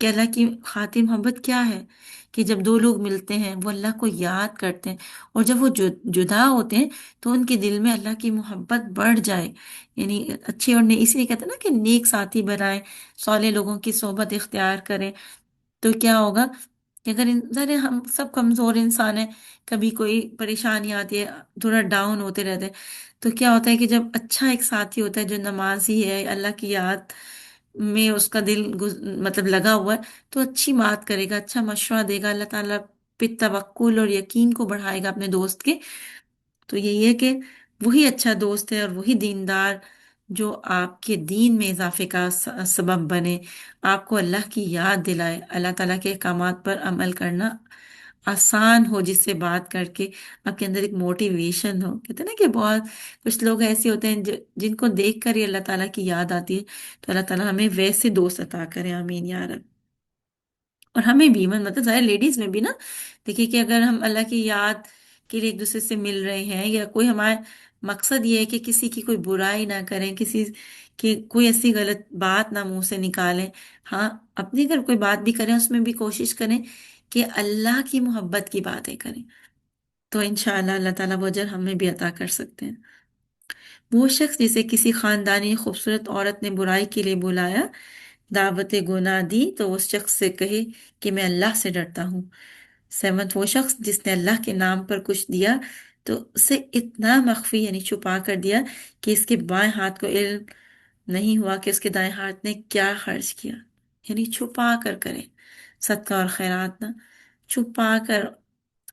کہ اللہ کی خاطر محبت کیا ہے، کہ جب دو لوگ ملتے ہیں وہ اللہ کو یاد کرتے ہیں، اور جب وہ جدا ہوتے ہیں تو ان کے دل میں اللہ کی محبت بڑھ جائے، یعنی اچھے اور اسی لیے کہتے ہیں نا کہ نیک ساتھی بنائیں، صالح لوگوں کی صحبت اختیار کریں، تو کیا ہوگا کہ اگر ظاہر ہے ہم سب کمزور انسان ہیں، کبھی کوئی پریشانی آتی ہے، تھوڑا ڈاؤن ہوتے رہتے ہیں، تو کیا ہوتا ہے کہ جب اچھا ایک ساتھی ہوتا ہے جو نمازی ہے، اللہ کی یاد میں اس کا دل مطلب لگا ہوا ہے، تو اچھی بات کرے گا، اچھا مشورہ دے گا، اللہ تعالیٰ پہ توکل اور یقین کو بڑھائے گا اپنے دوست کے۔ تو یہی ہے کہ وہی اچھا دوست ہے اور وہی دیندار جو آپ کے دین میں اضافے کا سبب بنے، آپ کو اللہ کی یاد دلائے، اللہ تعالیٰ کے احکامات پر عمل کرنا آسان ہو، جس سے بات کر کے آپ کے اندر ایک موٹیویشن ہو۔ کہتے ہیں نا کہ بہت کچھ لوگ ایسے ہوتے ہیں جن کو دیکھ کر ہی اللہ تعالیٰ کی یاد آتی ہے، تو اللہ تعالیٰ ہمیں ویسے دوست عطا کرے، آمین یا رب۔ اور ہمیں بھی مطلب ظاہر لیڈیز میں بھی نا، دیکھیے کہ اگر ہم اللہ کی یاد کے لیے ایک دوسرے سے مل رہے ہیں، یا کوئی ہمارا مقصد یہ ہے کہ کسی کی کوئی برائی نہ کریں، کسی کی کوئی ایسی غلط بات نہ منہ سے نکالیں، ہاں اپنی اگر کوئی بات بھی کریں اس میں بھی کوشش کریں کہ اللہ کی محبت کی باتیں کریں، تو انشاءاللہ اللہ تعالیٰ وہ اجر ہمیں بھی عطا کر سکتے ہیں۔ وہ شخص جسے کسی خاندانی خوبصورت عورت نے برائی کے لیے بلایا، دعوت گناہ دی، تو اس شخص سے کہے کہ میں اللہ سے ڈرتا ہوں۔ سیونت، وہ شخص جس نے اللہ کے نام پر کچھ دیا تو اسے اتنا مخفی یعنی چھپا کر دیا کہ اس کے بائیں ہاتھ کو علم نہیں ہوا کہ اس کے دائیں ہاتھ نے کیا خرچ کیا، یعنی چھپا کر کریں صدقہ اور خیرات نا، چھپا کر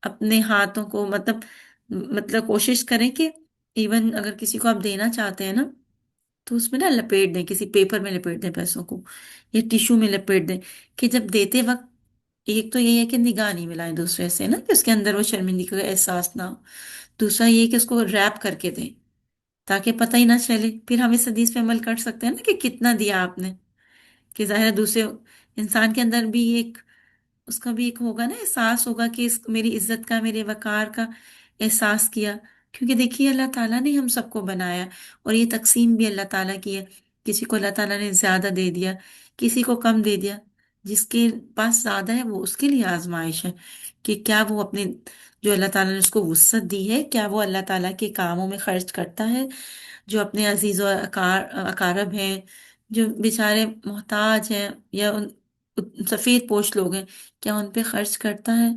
اپنے ہاتھوں کو مطلب کوشش کریں کہ ایون اگر کسی کو آپ دینا چاہتے ہیں نا، تو اس میں نا لپیٹ دیں، کسی پیپر میں لپیٹ دیں پیسوں کو، یا ٹیشو میں لپیٹ دیں، کہ جب دیتے وقت ایک تو یہ ہے کہ نگاہ نہیں ملائیں دوسرے سے نا، کہ اس کے اندر وہ شرمندگی کا احساس نہ ہو، دوسرا یہ کہ اس کو ریپ کر کے دیں تاکہ پتہ ہی نہ چلے، پھر ہم اس حدیث پہ عمل کر سکتے ہیں نا کہ کتنا دیا آپ نے، کہ ظاہر ہے دوسرے انسان کے اندر بھی ایک اس کا بھی ایک ہوگا نا، احساس ہوگا کہ میری عزت کا، میرے وقار کا احساس کیا، کیونکہ دیکھیے اللہ تعالیٰ نے ہم سب کو بنایا، اور یہ تقسیم بھی اللہ تعالیٰ کی ہے، کسی کو اللہ تعالیٰ نے زیادہ دے دیا، کسی کو کم دے دیا، جس کے پاس زیادہ ہے وہ اس کے لیے آزمائش ہے، کہ کیا وہ اپنے جو اللہ تعالیٰ نے اس کو وسعت دی ہے، کیا وہ اللہ تعالیٰ کے کاموں میں خرچ کرتا ہے، جو اپنے عزیز و اقارب ہیں، جو بیچارے محتاج ہیں، یا سفید پوش لوگ ہیں، کیا ان پہ خرچ کرتا ہے،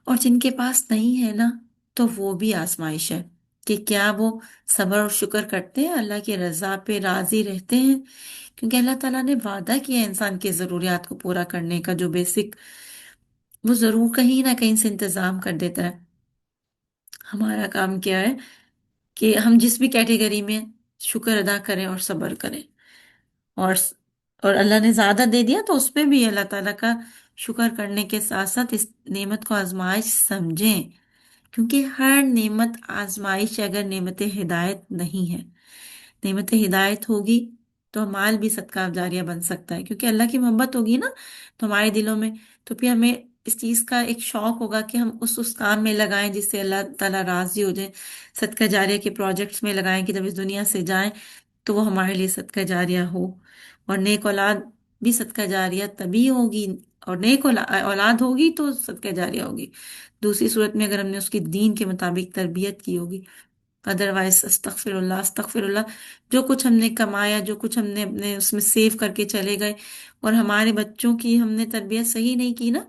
اور جن کے پاس نہیں ہے نا، تو وہ بھی آزمائش ہے، کہ کیا وہ صبر اور شکر کرتے ہیں، اللہ کی رضا پہ راضی رہتے ہیں، کیونکہ اللہ تعالیٰ نے وعدہ کیا ہے انسان کی ضروریات کو پورا کرنے کا، جو بیسک وہ ضرور کہیں نہ کہیں سے انتظام کر دیتا ہے۔ ہمارا کام کیا ہے کہ ہم جس بھی کیٹیگری میں شکر ادا کریں اور صبر کریں، اور اور اللہ نے زیادہ دے دیا تو اس پہ بھی اللہ تعالیٰ کا شکر کرنے کے ساتھ ساتھ اس نعمت کو آزمائش سمجھیں، کیونکہ ہر نعمت آزمائش ہے، اگر نعمت ہدایت نہیں ہے، نعمت ہدایت ہوگی تو مال بھی صدقہ جاریہ بن سکتا ہے، کیونکہ اللہ کی محبت ہوگی نا تو ہمارے دلوں میں، تو پھر ہمیں اس چیز کا ایک شوق ہوگا کہ ہم اس کام میں لگائیں جس سے اللہ تعالیٰ راضی ہو جائے، صدقہ جاریہ کے پروجیکٹس میں لگائیں کہ جب اس دنیا سے جائیں تو وہ ہمارے لیے صدقہ جاریہ ہو، اور نیک اولاد بھی صدقہ جاریہ تبھی ہوگی، اور نیک اولاد ہوگی تو صدقہ جاریہ ہوگی، دوسری صورت میں اگر ہم نے اس کی دین کے مطابق تربیت کی ہوگی، ادروائز استغفر اللہ استغفر اللہ، جو کچھ ہم نے کمایا، جو کچھ ہم نے اپنے اس میں سیو کر کے چلے گئے، اور ہمارے بچوں کی ہم نے تربیت صحیح نہیں کی نا،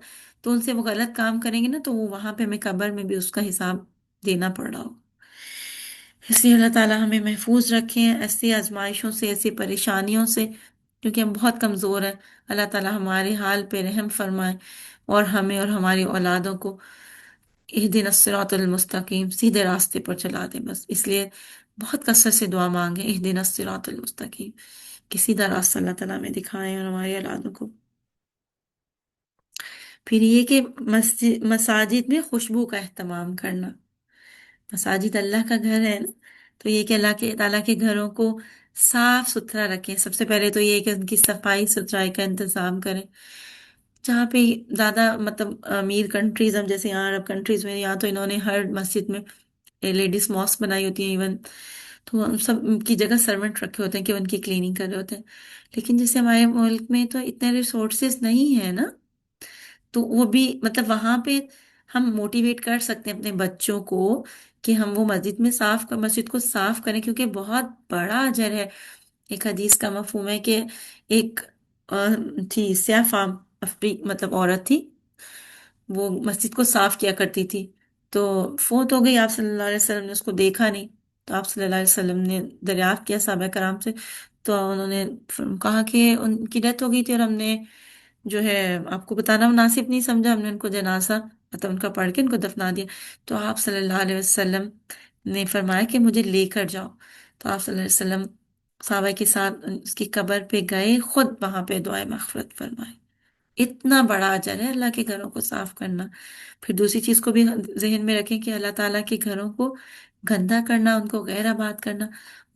تو ان سے وہ غلط کام کریں گے نا، تو وہ وہاں پہ ہمیں قبر میں بھی اس کا حساب دینا پڑ رہا ہو۔ اس لیے اللہ تعالیٰ ہمیں محفوظ رکھیں ایسی آزمائشوں سے، ایسی پریشانیوں سے، کیونکہ ہم بہت کمزور ہیں، اللہ تعالیٰ ہمارے حال پہ رحم فرمائے، اور ہمیں اور ہماری اولادوں کو اہدنا الصراط المستقیم، سیدھے راستے پر چلا دیں، بس اس لیے بہت کثرت سے دعا مانگیں، اہدنا الصراط المستقیم، کہ سیدھا راستہ اللہ تعالیٰ ہمیں دکھائیں اور ہماری اولادوں کو۔ پھر یہ کہ مساجد میں خوشبو کا اہتمام کرنا، مساجد اللہ کا گھر ہے نا، تو یہ کہ اللہ کے تعالیٰ کے گھروں کو صاف ستھرا رکھیں، سب سے پہلے تو یہ کہ ان کی صفائی ستھرائی کا انتظام کریں، جہاں پہ زیادہ مطلب امیر کنٹریز، ہم جیسے یہاں عرب کنٹریز میں، یہاں تو انہوں نے ہر مسجد میں لیڈیز ماسک بنائی ہوتی ہیں ایون، تو ہم سب کی جگہ سرونٹ رکھے ہوتے ہیں کہ ان کی کلیننگ کر رہے ہوتے ہیں. لیکن جیسے ہمارے ملک میں تو اتنے ریسورسز نہیں ہے نا، تو وہ بھی مطلب وہاں پہ ہم موٹیویٹ کر سکتے ہیں اپنے بچوں کو کہ ہم وہ مسجد کو صاف کریں، کیونکہ بہت بڑا اجر ہے. ایک حدیث کا مفہوم ہے کہ ایک تھی سیاہ فام مطلب عورت تھی، وہ مسجد کو صاف کیا کرتی تھی. تو فوت ہو گئی، آپ صلی اللہ علیہ وسلم نے اس کو دیکھا نہیں. تو آپ صلی اللہ علیہ وسلم نے دریافت کیا صحابہ کرام سے، تو انہوں نے کہا کہ ان کی ڈیتھ ہو گئی تھی، اور ہم نے جو ہے آپ کو بتانا مناسب نہیں سمجھا، ہم نے ان کو جنازہ مطلب ان کا پڑھ کے ان کو دفنا دیا. تو آپ صلی اللہ علیہ وسلم نے فرمایا کہ مجھے لے کر جاؤ. تو آپ صلی اللہ علیہ وسلم صحابہ کے ساتھ اس کی قبر پہ گئے، خود وہاں پہ دعائیں مغفرت فرمائے. اتنا بڑا اجر ہے اللہ کے گھروں کو صاف کرنا. پھر دوسری چیز کو بھی ذہن میں رکھیں کہ اللہ تعالیٰ کے گھروں کو گندا کرنا، ان کو غیر آباد کرنا،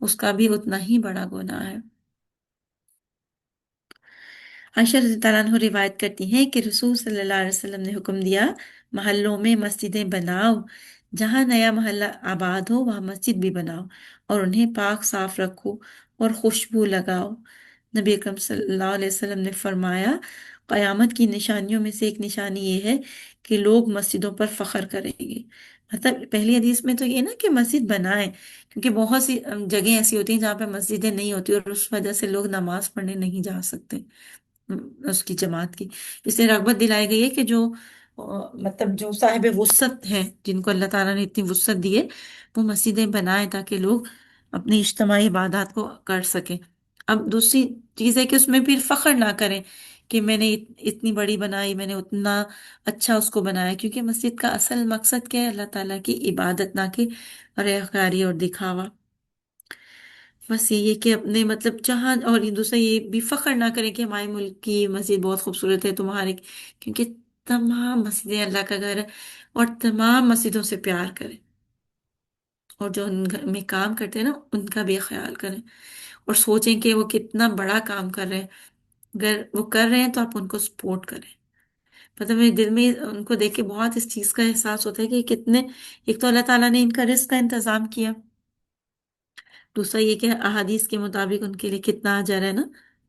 اس کا بھی اتنا ہی بڑا گناہ ہے. عائشہ رضی اللہ عنہ روایت کرتی ہیں کہ رسول صلی اللہ علیہ وسلم نے حکم دیا، محلوں میں مسجدیں بناؤ، جہاں نیا محلہ آباد ہو وہاں مسجد بھی بناؤ، اور انہیں پاک صاف رکھو اور خوشبو لگاؤ. نبی اکرم صلی اللہ علیہ وسلم نے فرمایا، قیامت کی نشانیوں میں سے ایک نشانی یہ ہے کہ لوگ مسجدوں پر فخر کریں گے. مطلب پہلی حدیث میں تو یہ نا کہ مسجد بنائیں، کیونکہ بہت سی جگہیں ایسی ہوتی ہیں جہاں پہ مسجدیں نہیں ہوتی اور اس وجہ سے لوگ نماز پڑھنے نہیں جا سکتے اس کی جماعت کی. اس لیے رغبت دلائی گئی ہے کہ جو مطلب جو صاحب وسعت ہیں، جن کو اللہ تعالیٰ نے اتنی وسعت دی ہے، وہ مسجدیں بنائیں تاکہ لوگ اپنی اجتماعی عبادات کو کر سکیں. اب دوسری چیز ہے کہ اس میں پھر فخر نہ کریں کہ میں نے اتنی بڑی بنائی، میں نے اتنا اچھا اس کو بنایا، کیونکہ مسجد کا اصل مقصد کیا ہے؟ اللہ تعالیٰ کی عبادت، نہ کہ ریاکاری اور دکھاوا. بس یہی ہے کہ اپنے مطلب جہاں، اور دوسرا یہ بھی فخر نہ کریں کہ ہمارے ملک کی مسجد بہت خوبصورت ہے تمہارے، کیونکہ تمام مسجدیں اللہ کا گھر ہے، اور تمام مسجدوں سے پیار کریں، اور جو ان گھر میں کام کرتے ہیں نا ان کا بھی خیال کریں، اور سوچیں کہ وہ کتنا بڑا کام کر رہے ہیں. اگر وہ کر رہے ہیں تو آپ ان کو سپورٹ کریں. مطلب میرے دل میں ان کو دیکھ کے بہت اس چیز کا احساس ہوتا ہے کہ کتنے، ایک تو اللہ تعالیٰ نے ان کا رزق کا انتظام کیا، دوسرا یہ کہ احادیث کے مطابق ان کے لیے کتنا اجر ہے نا،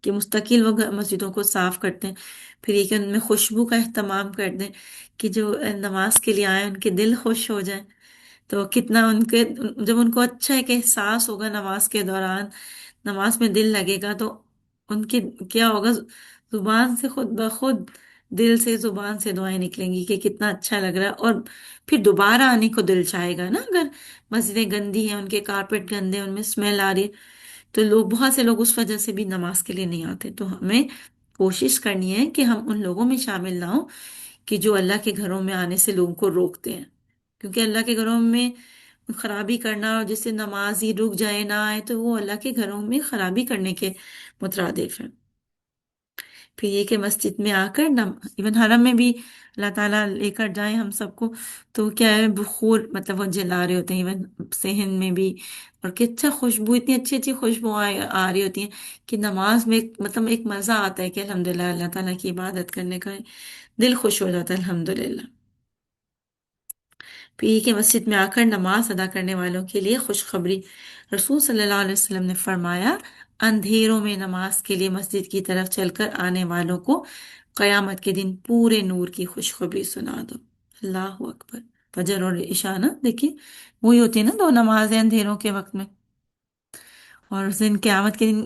کہ مستقل وہ مسجدوں کو صاف کرتے ہیں. پھر یہ کہ ان میں خوشبو کا اہتمام کر دیں کہ جو نماز کے لیے آئے ان کے دل خوش ہو جائیں. تو کتنا ان کے، جب ان کو اچھا ایک احساس ہوگا نماز کے دوران، نماز میں دل لگے گا، تو ان کی کیا ہوگا، زبان سے خود بخود، دل سے زبان سے دعائیں نکلیں گی کہ کتنا اچھا لگ رہا ہے. اور پھر دوبارہ آنے کو دل چاہے گا نا. اگر مسجدیں گندی ہیں، ان کے کارپیٹ گندے، ان میں اسمیل آ رہی ہے، تو بہت سے لوگ اس وجہ سے بھی نماز کے لیے نہیں آتے. تو ہمیں کوشش کرنی ہے کہ ہم ان لوگوں میں شامل نہ ہوں کہ جو اللہ کے گھروں میں آنے سے لوگوں کو روکتے ہیں. کیونکہ اللہ کے گھروں میں خرابی کرنا، اور جس سے نماز ہی رک جائے نہ آئے، تو وہ اللہ کے گھروں میں خرابی کرنے کے مترادف ہے. پھر یہ کہ مسجد میں آ کر ایون حرم میں بھی اللہ تعالیٰ لے کر جائیں ہم سب کو، تو کیا ہے، بخور مطلب وہ جلا رہے ہوتے ہیں ایون صحن میں بھی، اور کہ اچھا خوشبو، اتنی اچھی اچھی خوشبو آ رہی ہوتی ہیں کہ نماز میں مطلب ایک مزہ آتا ہے کہ الحمدللہ اللہ تعالیٰ کی عبادت کرنے کا دل خوش ہو جاتا ہے الحمدللہ. پھر یہ کہ مسجد میں آ کر نماز ادا کرنے والوں کے لیے خوشخبری. رسول صلی اللہ علیہ وسلم نے فرمایا، اندھیروں میں نماز کے لیے مسجد کی طرف چل کر آنے والوں کو قیامت کے دن پورے نور کی خوشخبری سنا دو. اللہ اکبر. فجر اور عشاء نا، دیکھیے وہی ہوتی ہے نا دو نمازیں اندھیروں کے وقت میں، اور اس دن قیامت کے دن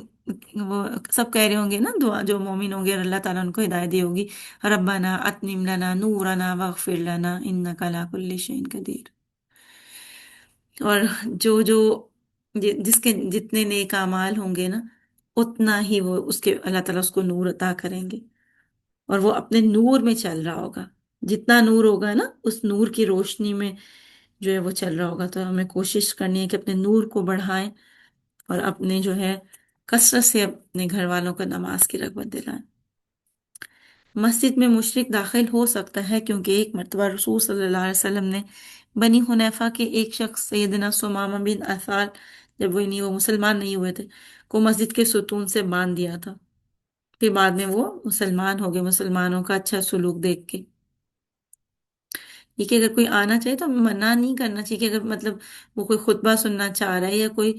وہ سب کہہ رہے ہوں گے نا دعا، جو مومن ہوں گے اور اللہ تعالیٰ ان کو ہدایت دی ہوگی، ربنا اتمم لنا نورنا واغفر لنا انک علی کل شیء قدیر. اور جو جس کے جتنے نیک اعمال ہوں گے نا، اتنا ہی وہ اس کے اللہ تعالیٰ اس کو نور عطا کریں گے، اور وہ اپنے نور میں چل رہا ہوگا. جتنا نور ہوگا نا، اس نور کی روشنی میں جو ہے وہ چل رہا ہوگا. تو ہمیں کوشش کرنی ہے کہ اپنے نور کو بڑھائیں، اور اپنے جو ہے کثرت سے اپنے گھر والوں کو نماز کی رغبت دلائیں. مسجد میں مشرک داخل ہو سکتا ہے، کیونکہ ایک مرتبہ رسول صلی اللہ علیہ وسلم نے بنی حنیفہ کے ایک شخص سیدنا سمامہ بن اسال، جب وہ مسلمان نہیں ہوئے تھے، کو مسجد کے ستون سے باندھ دیا تھا. پھر بعد میں وہ مسلمان ہو گئے، مسلمانوں کا اچھا سلوک دیکھ کے. یہ کہ اگر کوئی آنا چاہے تو منع نہیں کرنا چاہیے، کہ اگر مطلب وہ کوئی خطبہ سننا چاہ رہا ہے یا کوئی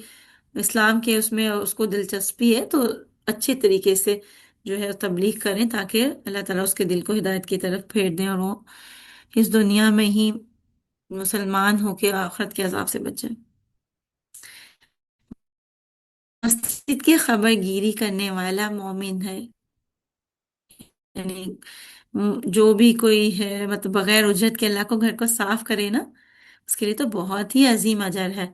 اسلام کے اس میں اس کو دلچسپی ہے تو اچھے طریقے سے جو ہے تبلیغ کریں، تاکہ اللہ تعالیٰ اس کے دل کو ہدایت کی طرف پھیر دیں، اور وہ اس دنیا میں ہی مسلمان ہو کے آخرت کے عذاب سے بچے۔ مسجد کی خبر گیری کرنے والا مومن ہے، یعنی جو بھی کوئی ہے مطلب بغیر اجرت کے اللہ کو گھر کو صاف کرے نا، اس کے لیے تو بہت ہی عظیم اجر ہے۔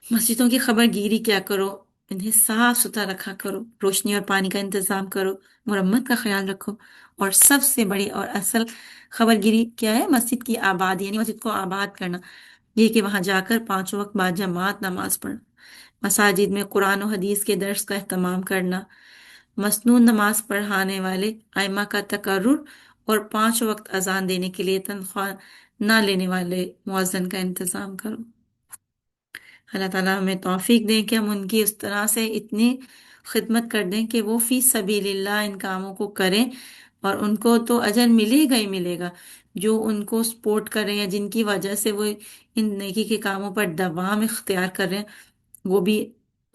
مسجدوں کی خبر گیری کیا کرو، انہیں صاف ستھرا رکھا کرو، روشنی اور پانی کا انتظام کرو، مرمت کا خیال رکھو، اور سب سے بڑی اور اصل خبر گیری کیا ہے؟ مسجد کی آبادی، یعنی مسجد کو آباد کرنا، یہ کہ وہاں جا کر 5 وقت بعد جماعت نماز پڑھنا، مساجد میں قرآن و حدیث کے درس کا اہتمام کرنا، مسنون نماز پڑھانے والے ائمہ کا تقرر، اور 5 وقت اذان دینے کے لیے تنخواہ نہ لینے والے مؤذن کا انتظام کرو۔ اللہ تعالیٰ ہمیں توفیق دیں کہ ہم ان کی اس طرح سے اتنی خدمت کر دیں کہ وہ فی سبیل اللہ ان کاموں کو کریں، اور ان کو تو اجر ملے گا ہی ملے گا، جو ان کو سپورٹ کر رہے ہیں، جن کی وجہ سے وہ ان نیکی کے کاموں پر دوام اختیار کر رہے ہیں، وہ بھی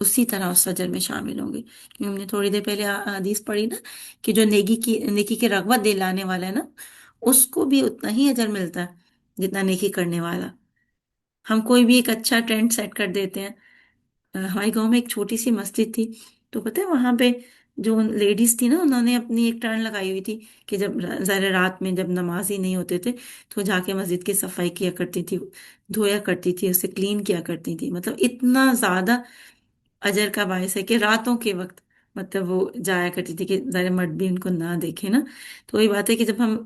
اسی طرح اس اجر میں شامل ہوں گے۔ کیونکہ ہم نے تھوڑی دیر پہلے حدیث پڑھی نا کہ جو نیکی کی رغبت دلانے والا ہے نا، اس کو بھی اتنا ہی اجر ملتا ہے جتنا نیکی کرنے والا۔ ہم کوئی بھی ایک اچھا ٹرینڈ سیٹ کر دیتے ہیں۔ ہمارے گاؤں میں ایک چھوٹی سی مسجد تھی، تو پتہ ہے وہاں پہ جو لیڈیز تھی نا، انہوں نے اپنی ایک ٹرن لگائی ہوئی تھی کہ جب ظاہر رات میں جب نماز ہی نہیں ہوتے تھے تو جا کے مسجد کی صفائی کیا کرتی تھی، دھویا کرتی تھی، اسے کلین کیا کرتی تھی۔ مطلب اتنا زیادہ اجر کا باعث ہے کہ راتوں کے وقت مطلب وہ جایا کرتی تھی کہ ظاہر مرد بھی ان کو نہ دیکھے نا۔ تو وہی بات ہے کہ جب ہم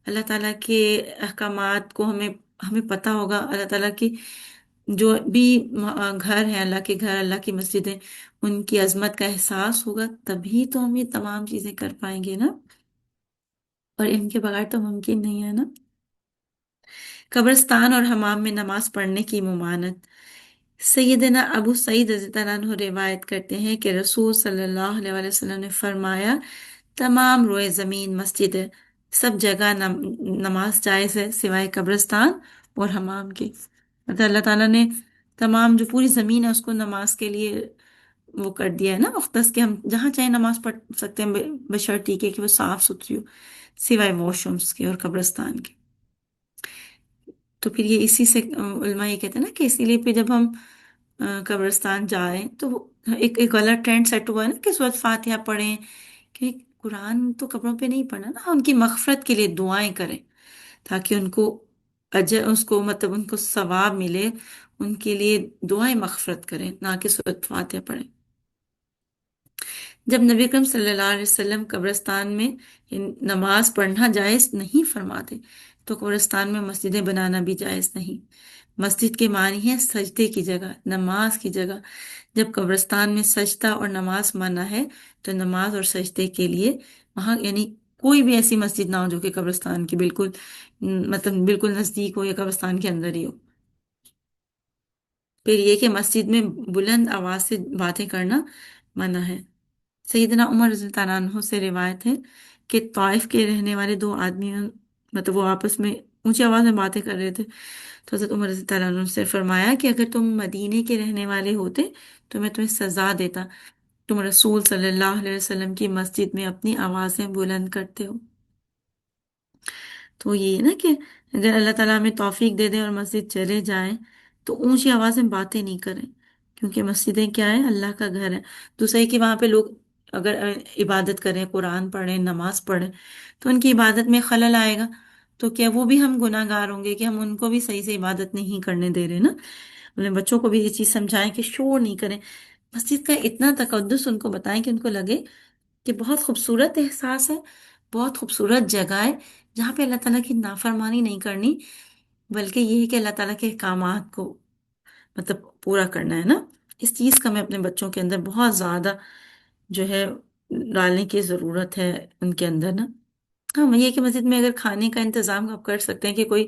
اللہ تعالیٰ کے احکامات کو ہمیں ہمیں پتہ ہوگا، اللہ تعالیٰ کی جو بھی گھر ہیں، اللہ کے گھر، اللہ کی مسجدیں، ان کی عظمت کا احساس ہوگا، تبھی تو ہم یہ تمام چیزیں کر پائیں گے نا، اور ان کے بغیر تو ممکن نہیں ہے نا۔ قبرستان اور حمام میں نماز پڑھنے کی ممانت۔ سیدنا ابو سعید رضی اللہ عنہ روایت کرتے ہیں کہ رسول صلی اللہ علیہ وآلہ وسلم نے فرمایا، تمام روئے زمین مسجد ہے، سب جگہ نماز جائز ہے سوائے قبرستان اور حمام کے۔ مطلب اللہ تعالیٰ نے تمام جو پوری زمین ہے اس کو نماز کے لیے وہ کر دیا ہے نا مختص، کہ ہم جہاں چاہے نماز پڑھ سکتے ہیں، بشرطیکہ کہ وہ صاف ستھری ہو، سوائے واش رومس کے اور قبرستان کے۔ تو پھر یہ اسی سے علماء یہ کہتے ہیں نا کہ اسی لیے پھر جب ہم قبرستان جائیں تو ایک غلط ٹرینڈ سیٹ ہوا ہے نا کہ سورۃ فاتحہ پڑھیں، کہ قرآن تو قبروں پہ نہیں پڑھنا نا، ان کی مغفرت کے لیے دعائیں کریں تاکہ ان کو اجر، اس کو مطلب ان کو ثواب ملے، ان کے لیے دعائیں مغفرت کریں، نہ کہ سورۃ فاتحہ پڑھیں۔ جب نبی اکرم صلی اللہ علیہ وسلم قبرستان میں نماز پڑھنا جائز نہیں فرماتے تو قبرستان میں مسجدیں بنانا بھی جائز نہیں۔ مسجد کے معنی ہے سجدے کی جگہ، نماز کی جگہ۔ جب قبرستان میں سجدہ اور نماز منع ہے تو نماز اور سجدے کے لیے وہاں یعنی کوئی بھی ایسی مسجد نہ ہو جو کہ قبرستان کی بالکل مطلب بالکل نزدیک ہو یا قبرستان کے اندر ہی ہو۔ پھر یہ کہ مسجد میں بلند آواز سے باتیں کرنا منع ہے۔ سیدنا عمر رضی اللہ عنہ سے روایت ہے کہ طائف کے رہنے والے 2 آدمی مطلب وہ آپس میں اونچی آواز میں باتیں کر رہے تھے، تو حضرت عمر رضی اللہ عنہ سے فرمایا کہ اگر تم مدینے کے رہنے والے ہوتے تو میں تمہیں سزا دیتا، تم رسول صلی اللہ علیہ وسلم کی مسجد میں اپنی آوازیں بلند کرتے ہو۔ تو یہ ہے نا کہ اگر اللہ تعالیٰ ہمیں توفیق دے دیں اور مسجد چلے جائیں تو اونچی آواز میں باتیں نہیں کریں، کیونکہ مسجدیں کیا ہے؟ اللہ کا گھر ہے۔ دوسرا ہے کہ وہاں پہ لوگ اگر عبادت کریں، قرآن پڑھیں، نماز پڑھیں، تو ان کی عبادت میں خلل آئے گا، تو کیا وہ بھی ہم گناہ گار ہوں گے کہ ہم ان کو بھی صحیح سے عبادت نہیں کرنے دے رہے نا۔ اپنے بچوں کو بھی یہ چیز سمجھائیں کہ شور نہیں کریں، مسجد کا اتنا تقدس ان کو بتائیں کہ ان کو لگے کہ بہت خوبصورت احساس ہے، بہت خوبصورت جگہ ہے جہاں پہ اللہ تعالیٰ کی نافرمانی نہیں کرنی، بلکہ یہ ہے کہ اللہ تعالیٰ کے احکامات کو مطلب پورا کرنا ہے نا۔ اس چیز کا میں اپنے بچوں کے اندر بہت زیادہ جو ہے ڈالنے کی ضرورت ہے ان کے اندر نا۔ ہاں یہ کہ مسجد میں اگر کھانے کا انتظام آپ کر سکتے ہیں کہ کوئی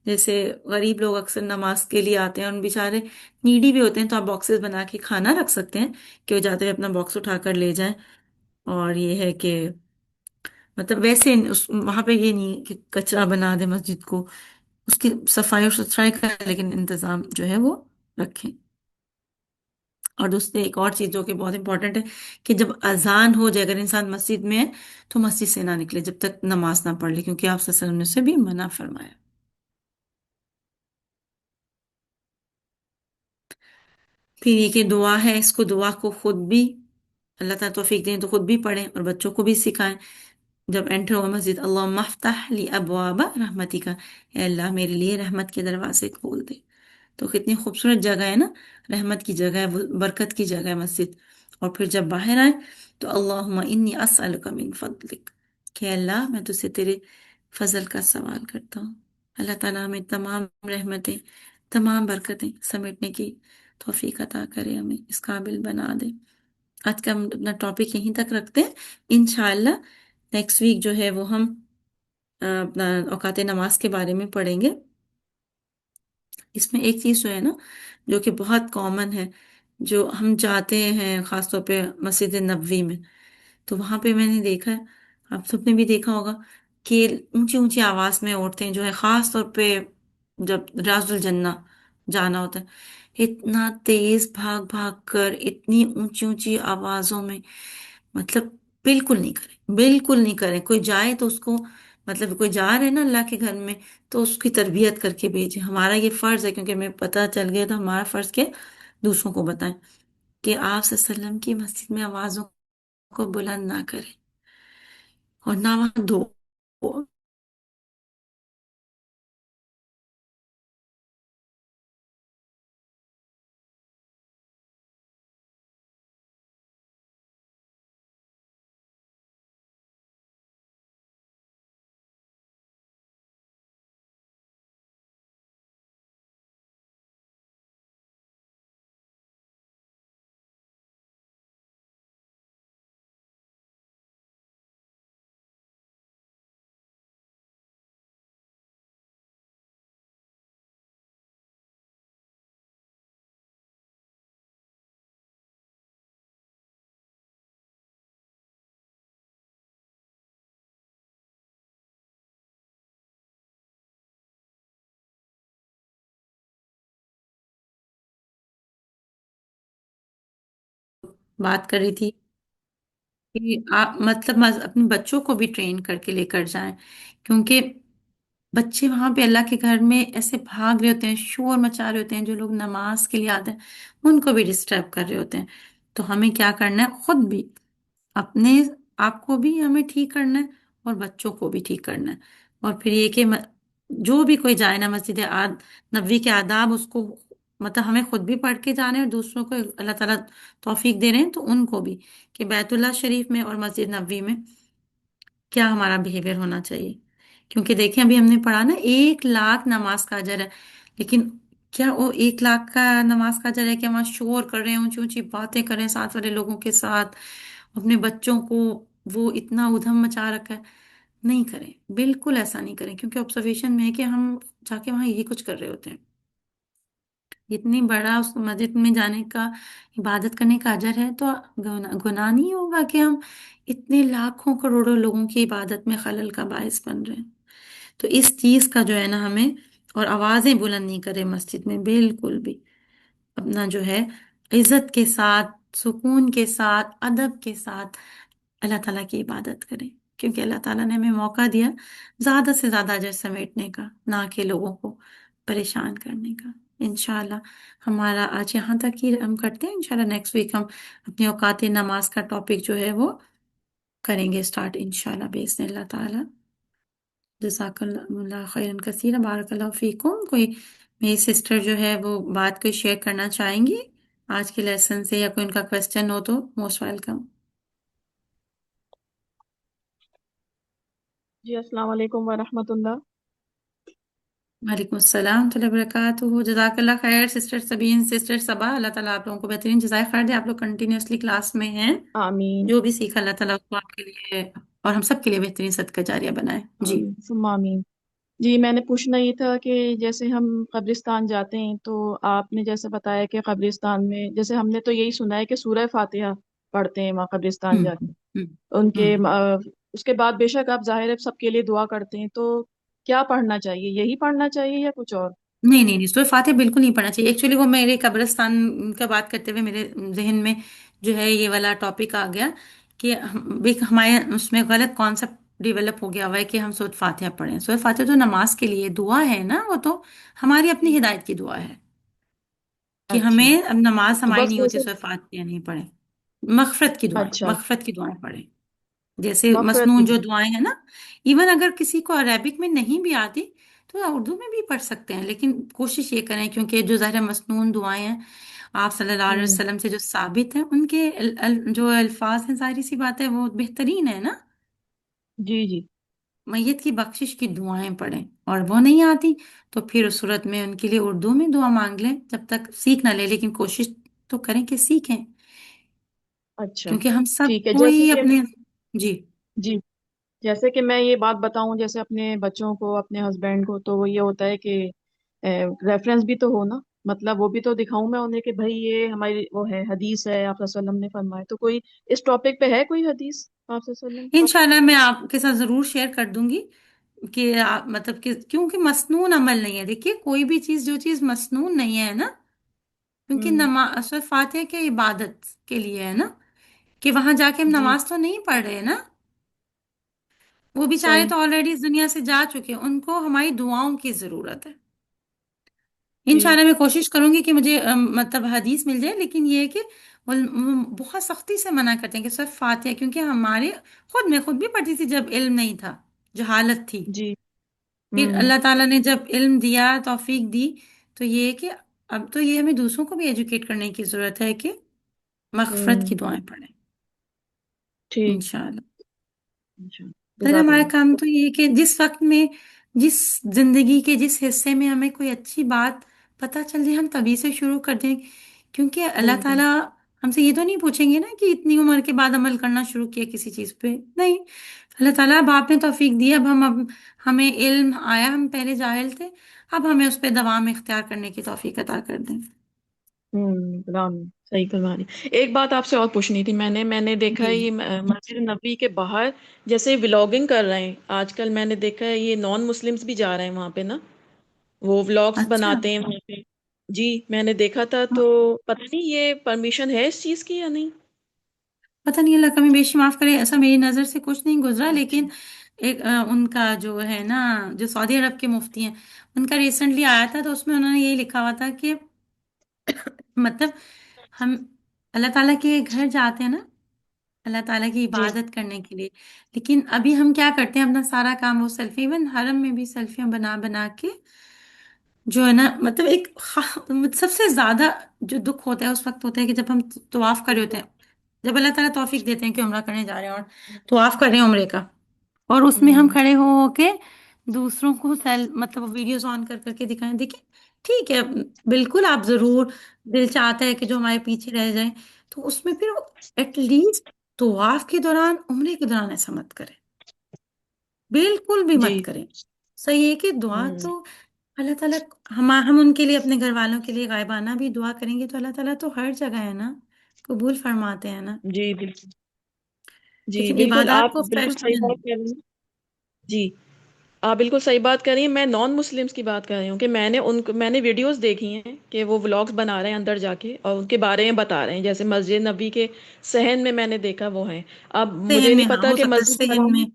جیسے غریب لوگ اکثر نماز کے لیے آتے ہیں اور بیچارے نیڈی بھی ہوتے ہیں، تو آپ باکسز بنا کے کھانا رکھ سکتے ہیں کہ وہ جاتے ہوئے اپنا باکس اٹھا کر لے جائیں۔ اور یہ ہے کہ مطلب ویسے وہاں پہ یہ نہیں کہ کچرا بنا دے مسجد کو، اس کی صفائی اور ستھرائی کا لیکن انتظام جو ہے وہ رکھیں۔ اور دوسرے ایک اور چیز جو کہ بہت امپورٹنٹ ہے کہ جب اذان ہو جائے، اگر انسان مسجد میں ہے تو مسجد سے نہ نکلے جب تک نماز نہ پڑھ لے، کیونکہ آپ صلی اللہ علیہ وسلم نے اسے بھی منع فرمایا۔ پھر یہ کہ دعا ہے، اس کو دعا کو خود بھی اللہ تعالیٰ توفیق دیں تو خود بھی پڑھیں اور بچوں کو بھی سکھائیں۔ جب انٹر ہو مسجد، اللہم افتح لی ابواب رحمتک، اے اللہ میرے لیے رحمت کے دروازے کھول دے۔ تو کتنی خوبصورت جگہ ہے نا، رحمت کی جگہ ہے، برکت کی جگہ ہے مسجد۔ اور پھر جب باہر آئے تو اللہم انی اسألک من فضلک، کہ اللہ میں تجھ سے تیرے فضل کا سوال کرتا ہوں۔ اللہ تعالیٰ ہمیں تمام رحمتیں، تمام برکتیں سمیٹنے کی توفیق عطا کرے، ہمیں اس قابل بنا دے۔ آج کا ہم اپنا ٹاپک یہیں تک رکھتے ہیں، انشاءاللہ نیکسٹ ویک جو ہے وہ ہم اپنا اوقات نماز کے بارے میں پڑھیں گے۔ اس میں ایک چیز جو ہے نا، جو کہ بہت کامن ہے، جو ہم جاتے ہیں خاص طور پہ مسجد نبوی میں، تو وہاں پہ میں نے دیکھا ہے، آپ سب نے بھی دیکھا ہوگا کہ اونچی اونچی آواز میں عورتیں جو ہے خاص طور پہ جب ریاض الجنہ جانا ہوتا ہے، اتنا تیز بھاگ بھاگ کر اتنی اونچی اونچی آوازوں میں، مطلب بالکل نہیں کریں، بالکل نہیں کریں۔ کوئی جائے تو اس کو، مطلب کوئی جا رہے نا اللہ کے گھر میں تو اس کی تربیت کر کے بھیجیں۔ ہمارا یہ فرض ہے، کیونکہ ہمیں پتہ چل گیا تو ہمارا فرض کہ دوسروں کو بتائیں کہ آپ صلی اللہ علیہ وسلم کی مسجد میں آوازوں کو بلند نہ کریں، اور نہ وہاں دو بات کر رہی تھی کہ آپ مطلب اپنے بچوں کو بھی ٹرین کر کے لے کر جائیں، کیونکہ بچے وہاں پہ اللہ کے گھر میں ایسے بھاگ رہے ہوتے ہیں، شور مچا رہے ہوتے ہیں، جو لوگ نماز کے لیے آتے ہیں ان کو بھی ڈسٹرب کر رہے ہوتے ہیں۔ تو ہمیں کیا کرنا ہے، خود بھی اپنے آپ کو بھی ہمیں ٹھیک کرنا ہے اور بچوں کو بھی ٹھیک کرنا ہے۔ اور پھر یہ کہ جو بھی کوئی جائے نا مسجد نبوی کے آداب، اس کو مطلب ہمیں خود بھی پڑھ کے جانے اور دوسروں کو اللہ تعالیٰ توفیق دے رہے ہیں تو ان کو بھی، کہ بیت اللہ شریف میں اور مسجد نبوی میں کیا ہمارا بیہیویئر ہونا چاہیے۔ کیونکہ دیکھیں ابھی ہم نے پڑھا نا 1,00,000 نماز کا اجر ہے، لیکن کیا وہ 1,00,000 کا نماز کا اجر ہے کہ وہاں شور کر رہے ہیں، اونچی اونچی باتیں کر رہے ہیں ساتھ والے لوگوں کے ساتھ، اپنے بچوں کو وہ اتنا ادھم مچا رکھا ہے؟ نہیں کریں، بالکل ایسا نہیں کریں، کیونکہ آبزرویشن میں ہے کہ ہم جا کے وہاں یہی کچھ کر رہے ہوتے ہیں۔ اتنی بڑا اس مسجد میں جانے کا، عبادت کرنے کا اجر ہے، تو گناہ نہیں ہوگا کہ ہم اتنے لاکھوں کروڑوں لوگوں کی عبادت میں خلل کا باعث بن رہے ہیں؟ تو اس چیز کا جو ہے نا ہمیں، اور آوازیں بلند نہیں کرے مسجد میں بالکل بھی، اپنا جو ہے عزت کے ساتھ، سکون کے ساتھ، ادب کے ساتھ اللہ تعالیٰ کی عبادت کریں، کیونکہ اللہ تعالیٰ نے ہمیں موقع دیا زیادہ سے زیادہ اجر سمیٹنے کا، نہ کہ لوگوں کو پریشان کرنے کا۔ انشاءاللہ ہمارا آج یہاں تک ہی ہم کرتے ہیں، انشاءاللہ نیکسٹ ویک ہم اپنے اوقات نماز کا ٹاپک جو ہے وہ کریں گے اسٹارٹ، انشاءاللہ باذن اللہ تعالیٰ۔ جزاک اللہ خیرن کثیر، بارک اللہ فیکم۔ کوئی میری سسٹر جو ہے وہ بات کوئی شیئر کرنا چاہیں گی آج کے لیسن سے، یا کوئی ان کا کویسچن ہو تو موسٹ ویلکم۔ جی السلام علیکم ورحمۃ اللہ۔ وعلیکم السلام ورحمۃ اللہ وبرکاتہ۔ جزاک اللہ خیر سسٹر سبین، سسٹر صبا، اللہ تعالیٰ آپ لوگوں کو بہترین جزائے خیر دے۔ آپ لوگ کنٹینیوسلی کلاس میں ہیں، آمین جو بھی سیکھا اللہ تعالیٰ اس کو آپ کے لیے اور ہم سب کے لیے بہترین صدقہ جاریہ بنائے۔ جی آمین ثم آمین۔ جی میں نے پوچھنا یہ تھا کہ جیسے ہم قبرستان جاتے ہیں تو آپ نے جیسے بتایا کہ قبرستان میں جیسے ہم نے تو یہی سنا ہے کہ سورہ فاتحہ پڑھتے ہیں وہاں قبرستان ہم جا کے، ہم ان کے ہم اس کے بعد بے شک آپ ظاہر ہے سب کے لیے دعا کرتے ہیں، تو کیا پڑھنا چاہیے، یہی پڑھنا چاہیے یا کچھ اور؟ نہیں نہیں نہیں، سورہ فاتحہ بالکل نہیں پڑھنا چاہیے. ایکچولی وہ میرے قبرستان کا بات کرتے ہوئے میرے ذہن میں جو ہے یہ والا ٹاپک آ گیا کہ ایک ہمارے اس میں غلط کانسیپٹ ڈیولپ ہو گیا ہوا ہے کہ ہم سورہ فاتحہ پڑھیں. سورہ فاتحہ تو نماز کے لیے دعا ہے نا، وہ تو ہماری اپنی ہدایت کی دعا ہے کہ اچھا، ہمیں اب نماز تو ہماری بس نہیں ہوتی جیسے، سورہ فاتحہ نہیں پڑھیں. مغفرت کی دعائیں، اچھا، مغفرت کی دعائیں پڑھیں. جیسے مغفرت کی مسنون جو دعا، دعائیں ہیں نا، ایون اگر کسی کو عربک میں نہیں بھی آتی تو اردو میں بھی پڑھ سکتے ہیں، لیکن کوشش یہ کریں کیونکہ جو ظاہر مسنون دعائیں ہیں آپ صلی اللہ علیہ ہوں، وسلم سے جو ثابت ہیں ان کے جو الفاظ ہیں ظاہری سی بات ہے وہ بہترین ہے نا. جی جی، میت کی بخشش کی دعائیں پڑھیں، اور وہ نہیں آتی تو پھر اس صورت میں ان کے لیے اردو میں دعا مانگ لیں جب تک سیکھ نہ لیں، لیکن کوشش تو کریں کہ سیکھیں اچھا، کیونکہ ہم سب ٹھیک ہے. جیسے کوئی کہ، اپنے. جی. جی، جیسے کہ میں یہ بات بتاؤں جیسے اپنے بچوں کو، اپنے ہسبینڈ کو، تو وہ یہ ہوتا ہے کہ ریفرنس بھی تو ہو نا، مطلب وہ بھی تو دکھاؤں میں انہیں کہ بھائی یہ ہماری وہ ہے، حدیث ہے، آپ صلی اللہ علیہ وسلم نے فرمایا. تو کوئی اس ٹاپک پہ ہے کوئی حدیث آپ صلی اللہ علیہ وسلم؟ انشاءاللہ میں آپ کے ساتھ ضرور شیئر کر دوں گی کہ مطلب کہ کیونکہ مسنون عمل نہیں ہے. دیکھیے کوئی بھی چیز جو چیز مسنون نہیں ہے نا، کیونکہ ہوں، نماز فاتحہ کے عبادت کے لیے ہے نا، کہ وہاں جا کے ہم جی، نماز تو نہیں پڑھ رہے نا. وہ بیچارے صحیح، تو آلریڈی اس دنیا سے جا چکے ہیں، ان کو ہماری دعاؤں کی ضرورت ہے. جی، انشاءاللہ میں کوشش کروں گی کہ مجھے مطلب حدیث مل جائے، لیکن یہ ہے کہ وہ بہت سختی سے منع کرتے ہیں کہ صرف فاتحہ، کیونکہ ہمارے خود میں خود بھی پڑھتی تھی جب علم نہیں تھا، جہالت تھی. جی، پھر ہوں، اللہ تعالیٰ نے جب علم دیا، توفیق دی، تو یہ ہے کہ اب تو یہ ہمیں دوسروں کو بھی ایجوکیٹ کرنے کی ضرورت ہے کہ مغفرت ہوں، کی دعائیں پڑھیں ٹھیک، انشاءاللہ. اچھا، پھر جزاک ہمارا اللہ. کام تو یہ ہے کہ جس وقت میں، جس زندگی کے جس حصے میں ہمیں کوئی اچھی بات پتہ چل جائے ہم تبھی سے شروع کر دیں، کیونکہ اللہ بالکل، تعالیٰ ہم سے یہ تو نہیں پوچھیں گے نا کہ اتنی عمر کے بعد عمل کرنا شروع کیا کسی چیز پہ. نہیں، اللہ تعالیٰ اب آپ نے توفیق دی، اب ہمیں علم آیا، ہم پہلے جاہل تھے، اب ہمیں اس پہ دوام اختیار کرنے کی توفیق عطا کر دیں. رام، صحیح فرما رہی. ایک بات آپ سے اور پوچھنی تھی. میں نے دیکھا جی ہے جی. یہ مسجد نبی کے باہر جیسے ولاگنگ کر رہے ہیں آج کل. میں نے دیکھا ہے یہ نان مسلمس بھی جا رہے ہیں وہاں پہ نا، وہ ولاگس اچھا. بناتے ہیں وہاں پہ. جی، میں نے دیکھا تھا. ہاں، تو پتہ نہیں یہ پرمیشن ہے اس چیز کی یا نہیں. پتہ نہیں، اللہ کمی بیشی معاف کرے، ایسا میری نظر سے کچھ نہیں گزرا، اچھا، لیکن ایک ان کا جو ہے نا، جو سعودی عرب کے مفتی ہیں، ان کا ریسنٹلی آیا تھا تو اس میں انہوں نے یہی لکھا ہوا تھا کہ مطلب ہم اللہ تعالیٰ کے گھر جاتے ہیں نا، اللہ تعالیٰ کی جی، عبادت کرنے کے لیے، لیکن ابھی ہم کیا کرتے ہیں، اپنا سارا کام وہ سیلفی، ایون حرم میں بھی سیلفیاں بنا بنا کے جو ہے نا، مطلب ایک سب سے زیادہ جو دکھ ہوتا ہے اس وقت ہوتا ہے کہ جب ہم طواف کر رہے ہوتے بالکل، ہیں، جب اللہ تعالیٰ توفیق دیتے ہیں کہ عمرہ کرنے جا رہے ہیں اور طواف کر رہے ہیں عمرے کا، اور اس میں ہم ہوں، کھڑے ہو کے دوسروں کو مطلب ویڈیوز آن کر کر کے دکھائیں. دیکھیں ٹھیک ہے، بالکل آپ ضرور، دل چاہتا ہے کہ جو ہمارے پیچھے رہ جائیں، تو اس میں پھر ایٹ لیسٹ طواف کے دوران، عمرے کے دوران ایسا مت کریں، بالکل بھی جی، مت کریں. صحیح ہے کہ دعا ہوں، تو اللہ تعالیٰ، ہم ان کے لیے، اپنے گھر والوں کے لیے غائبانہ بھی دعا کریں گے تو اللہ تعالیٰ تو ہر جگہ ہے نا، قبول فرماتے ہیں نا. جی، بالکل، جی، لیکن بالکل، عبادات آپ کو بالکل صحیح فیشن. بات کر رہی ہیں. جی، آپ بالکل صحیح بات کر رہی ہیں. میں نان مسلمس کی بات کر رہی ہوں کہ میں نے ویڈیوز دیکھی ہیں کہ وہ ولاگس بنا رہے ہیں اندر جا کے اور ان کے بارے میں بتا رہے ہیں. جیسے مسجد نبی کے صحن میں نے دیکھا وہ ہے. اب مجھے صحن میں، نہیں ہاں پتا ہو کہ سکتا ہے مسجد صحن حرام. میں،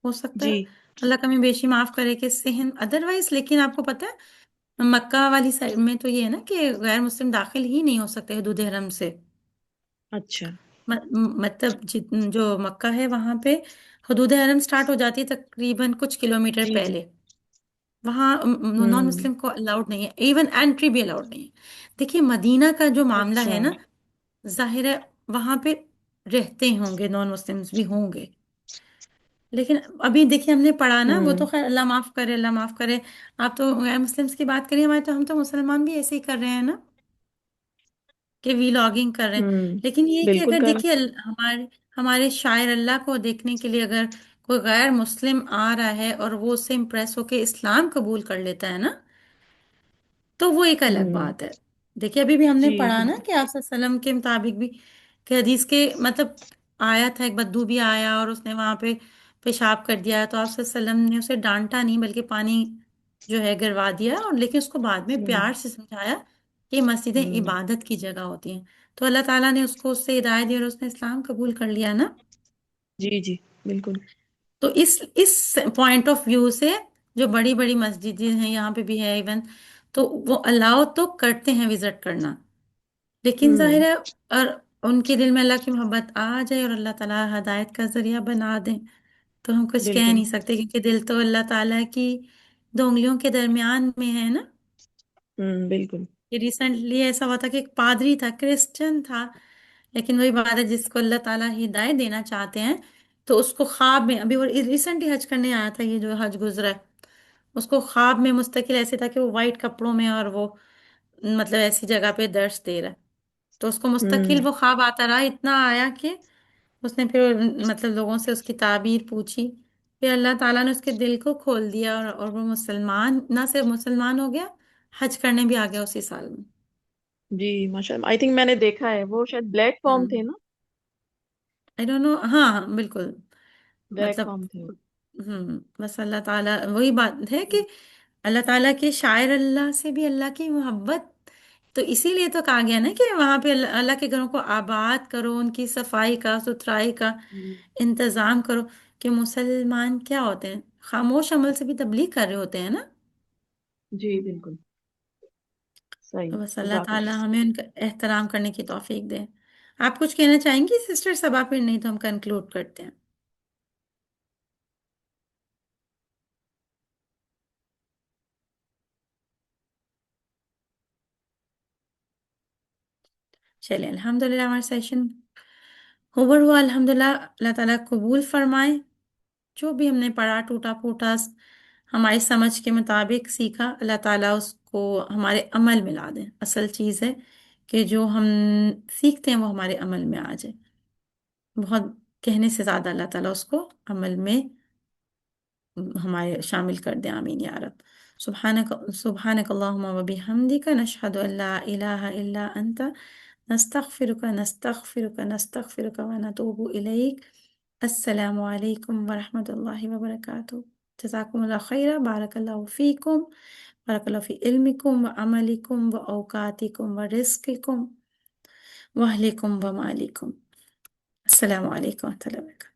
ہو سکتا ہے. جی، اللہ کمی بیشی معاف کرے کہ صحن ادروائز، لیکن آپ کو پتا ہے مکہ والی سائڈ میں تو یہ ہے نا کہ غیر مسلم داخل ہی نہیں ہو سکتے حدود حرم سے. اچھا، مطلب جو مکہ ہے وہاں پہ حدود حرم سٹارٹ ہو جاتی ہے تقریباً کچھ کلومیٹر جی، جی، پہلے، وہاں نان ہوں، مسلم کو الاؤڈ نہیں ہے، ایون انٹری بھی الاؤڈ نہیں ہے. دیکھیے مدینہ کا جو معاملہ اچھا، ہے نا، ظاہر ہے وہاں پہ رہتے ہوں گے نان مسلمس بھی ہوں گے، لیکن ابھی دیکھیے ہم نے پڑھا نا، وہ ہوں، تو خیر اللہ معاف کرے، اللہ معاف کرے. آپ تو غیر مسلمس کی بات کریے، ہمارے تو ہم تو مسلمان بھی ایسے ہی کر رہے ہیں نا کہ وی لاگنگ کر رہے ہیں. ہوں، لیکن یہ کہ بالکل اگر کر. دیکھیے ہمارے شاعر اللہ کو دیکھنے کے لیے اگر کوئی غیر مسلم آ رہا ہے اور وہ اس سے امپریس ہو کے اسلام قبول کر لیتا ہے نا، تو وہ ایک الگ ہوں، بات ہے. دیکھیے ابھی بھی ہم نے جی، پڑھا نا بالکل، کہ آپ صلی اللہ علیہ وسلم کے مطابق بھی کہ حدیث کے مطلب آیا تھا، ایک بدو بھی آیا اور اس نے وہاں پہ پیشاب کر دیا، تو آپ صلی اللہ علیہ وسلم نے اسے ڈانٹا نہیں بلکہ پانی جو ہے گروا دیا، اور لیکن اس کو بعد میں ہوں پیار سے سمجھایا کہ مسجدیں ہوں عبادت کی جگہ ہوتی ہیں، تو اللہ تعالیٰ نے اس کو اس سے ہدایت دی اور اس نے اسلام قبول کر لیا نا۔ جی جی بالکل۔ تو اس پوائنٹ آف ویو سے جو بڑی بڑی مسجدیں ہیں یہاں پہ بھی ہے ایون، تو وہ الاؤ تو کرتے ہیں وزٹ کرنا، لیکن ظاہر ہوں ہے اور ان کے دل میں اللہ کی محبت آ جائے اور اللہ تعالیٰ ہدایت کا ذریعہ بنا دیں، تو ہم کچھ کہہ بالکل۔ نہیں سکتے، کیونکہ دل تو اللہ تعالیٰ کی دو انگلیوں کے درمیان میں ہے نا۔ بالکل۔ یہ ریسنٹلی ایسا ہوا تھا کہ ایک پادری تھا، کرسچن تھا، لیکن وہی بات ہے جس کو اللہ تعالیٰ ہدایت دینا چاہتے ہیں، تو اس کو خواب میں، ابھی وہ ریسنٹلی حج کرنے آیا تھا، یہ جو حج گزرا ہے، اس کو خواب میں مستقل ایسے تھا کہ وہ وائٹ کپڑوں میں اور وہ مطلب ایسی جگہ پہ درس دے رہا ہے، تو اس کو ہوں مستقل وہ خواب آتا رہا، اتنا آیا کہ اس نے پھر مطلب لوگوں سے اس کی تعبیر پوچھی، پھر اللہ تعالیٰ نے اس کے دل کو کھول دیا، اور وہ مسلمان، نہ صرف مسلمان ہو گیا، حج کرنے بھی آ گیا اسی سال میں۔ جی ماشاء اللہ، آئی تھنک میں نے دیکھا ہے، وہ شاید بلیک فارم تھے نا؟ آئی ڈونٹ نو، ہاں ہاں بالکل، بلیک مطلب فارم تھے۔ بس اللہ تعالیٰ وہی بات ہے کہ اللہ تعالیٰ کے شاعر، اللہ سے بھی اللہ کی محبت، تو اسی لیے تو کہا گیا نا کہ وہاں پہ اللہ اللہ کے گھروں کو آباد کرو، ان کی صفائی کا، ستھرائی کا ہوں، انتظام کرو، کہ مسلمان کیا ہوتے ہیں، خاموش عمل سے بھی تبلیغ کر رہے ہوتے ہیں نا۔ جی بالکل صحیح، تو بس اللہ جزاک تعالیٰ اللہ۔ ہمیں ان کا احترام کرنے کی توفیق دے۔ آپ کچھ کہنا چاہیں گی سسٹر صبا؟ پھر نہیں تو ہم کنکلوڈ کرتے ہیں۔ چلیں الحمدللہ ہمارا سیشن اوور ہوا، الحمدللہ، اللہ تعالیٰ قبول فرمائے، جو بھی ہم نے پڑھا ٹوٹا پھوٹا ہماری سمجھ کے مطابق سیکھا، اللہ تعالیٰ اس کو ہمارے عمل میں لا دیں، اصل چیز ہے کہ جو ہم سیکھتے ہیں وہ ہمارے عمل میں آ جائے، بہت کہنے سے زیادہ اللہ تعالیٰ اس کو عمل میں ہمارے شامل کر دیں، آمین یا رب۔ سبحانک اللہم و بحمدک، نشہد ان لا الہ الا انت، نستغفرک نستغفرک نستغفرک و نتوب الیک۔ السلام علیکم ورحمۃ اللہ وبرکاتہ۔ جزاکم اللہ خیرہ، بارک اللہ فیکم، بارک اللہ فی علمکم و عملکم و اوقاتکم و رزقکم و اہلکم و مالکم۔ السلام علیکم و رحمۃ اللہ وبرکاتہ۔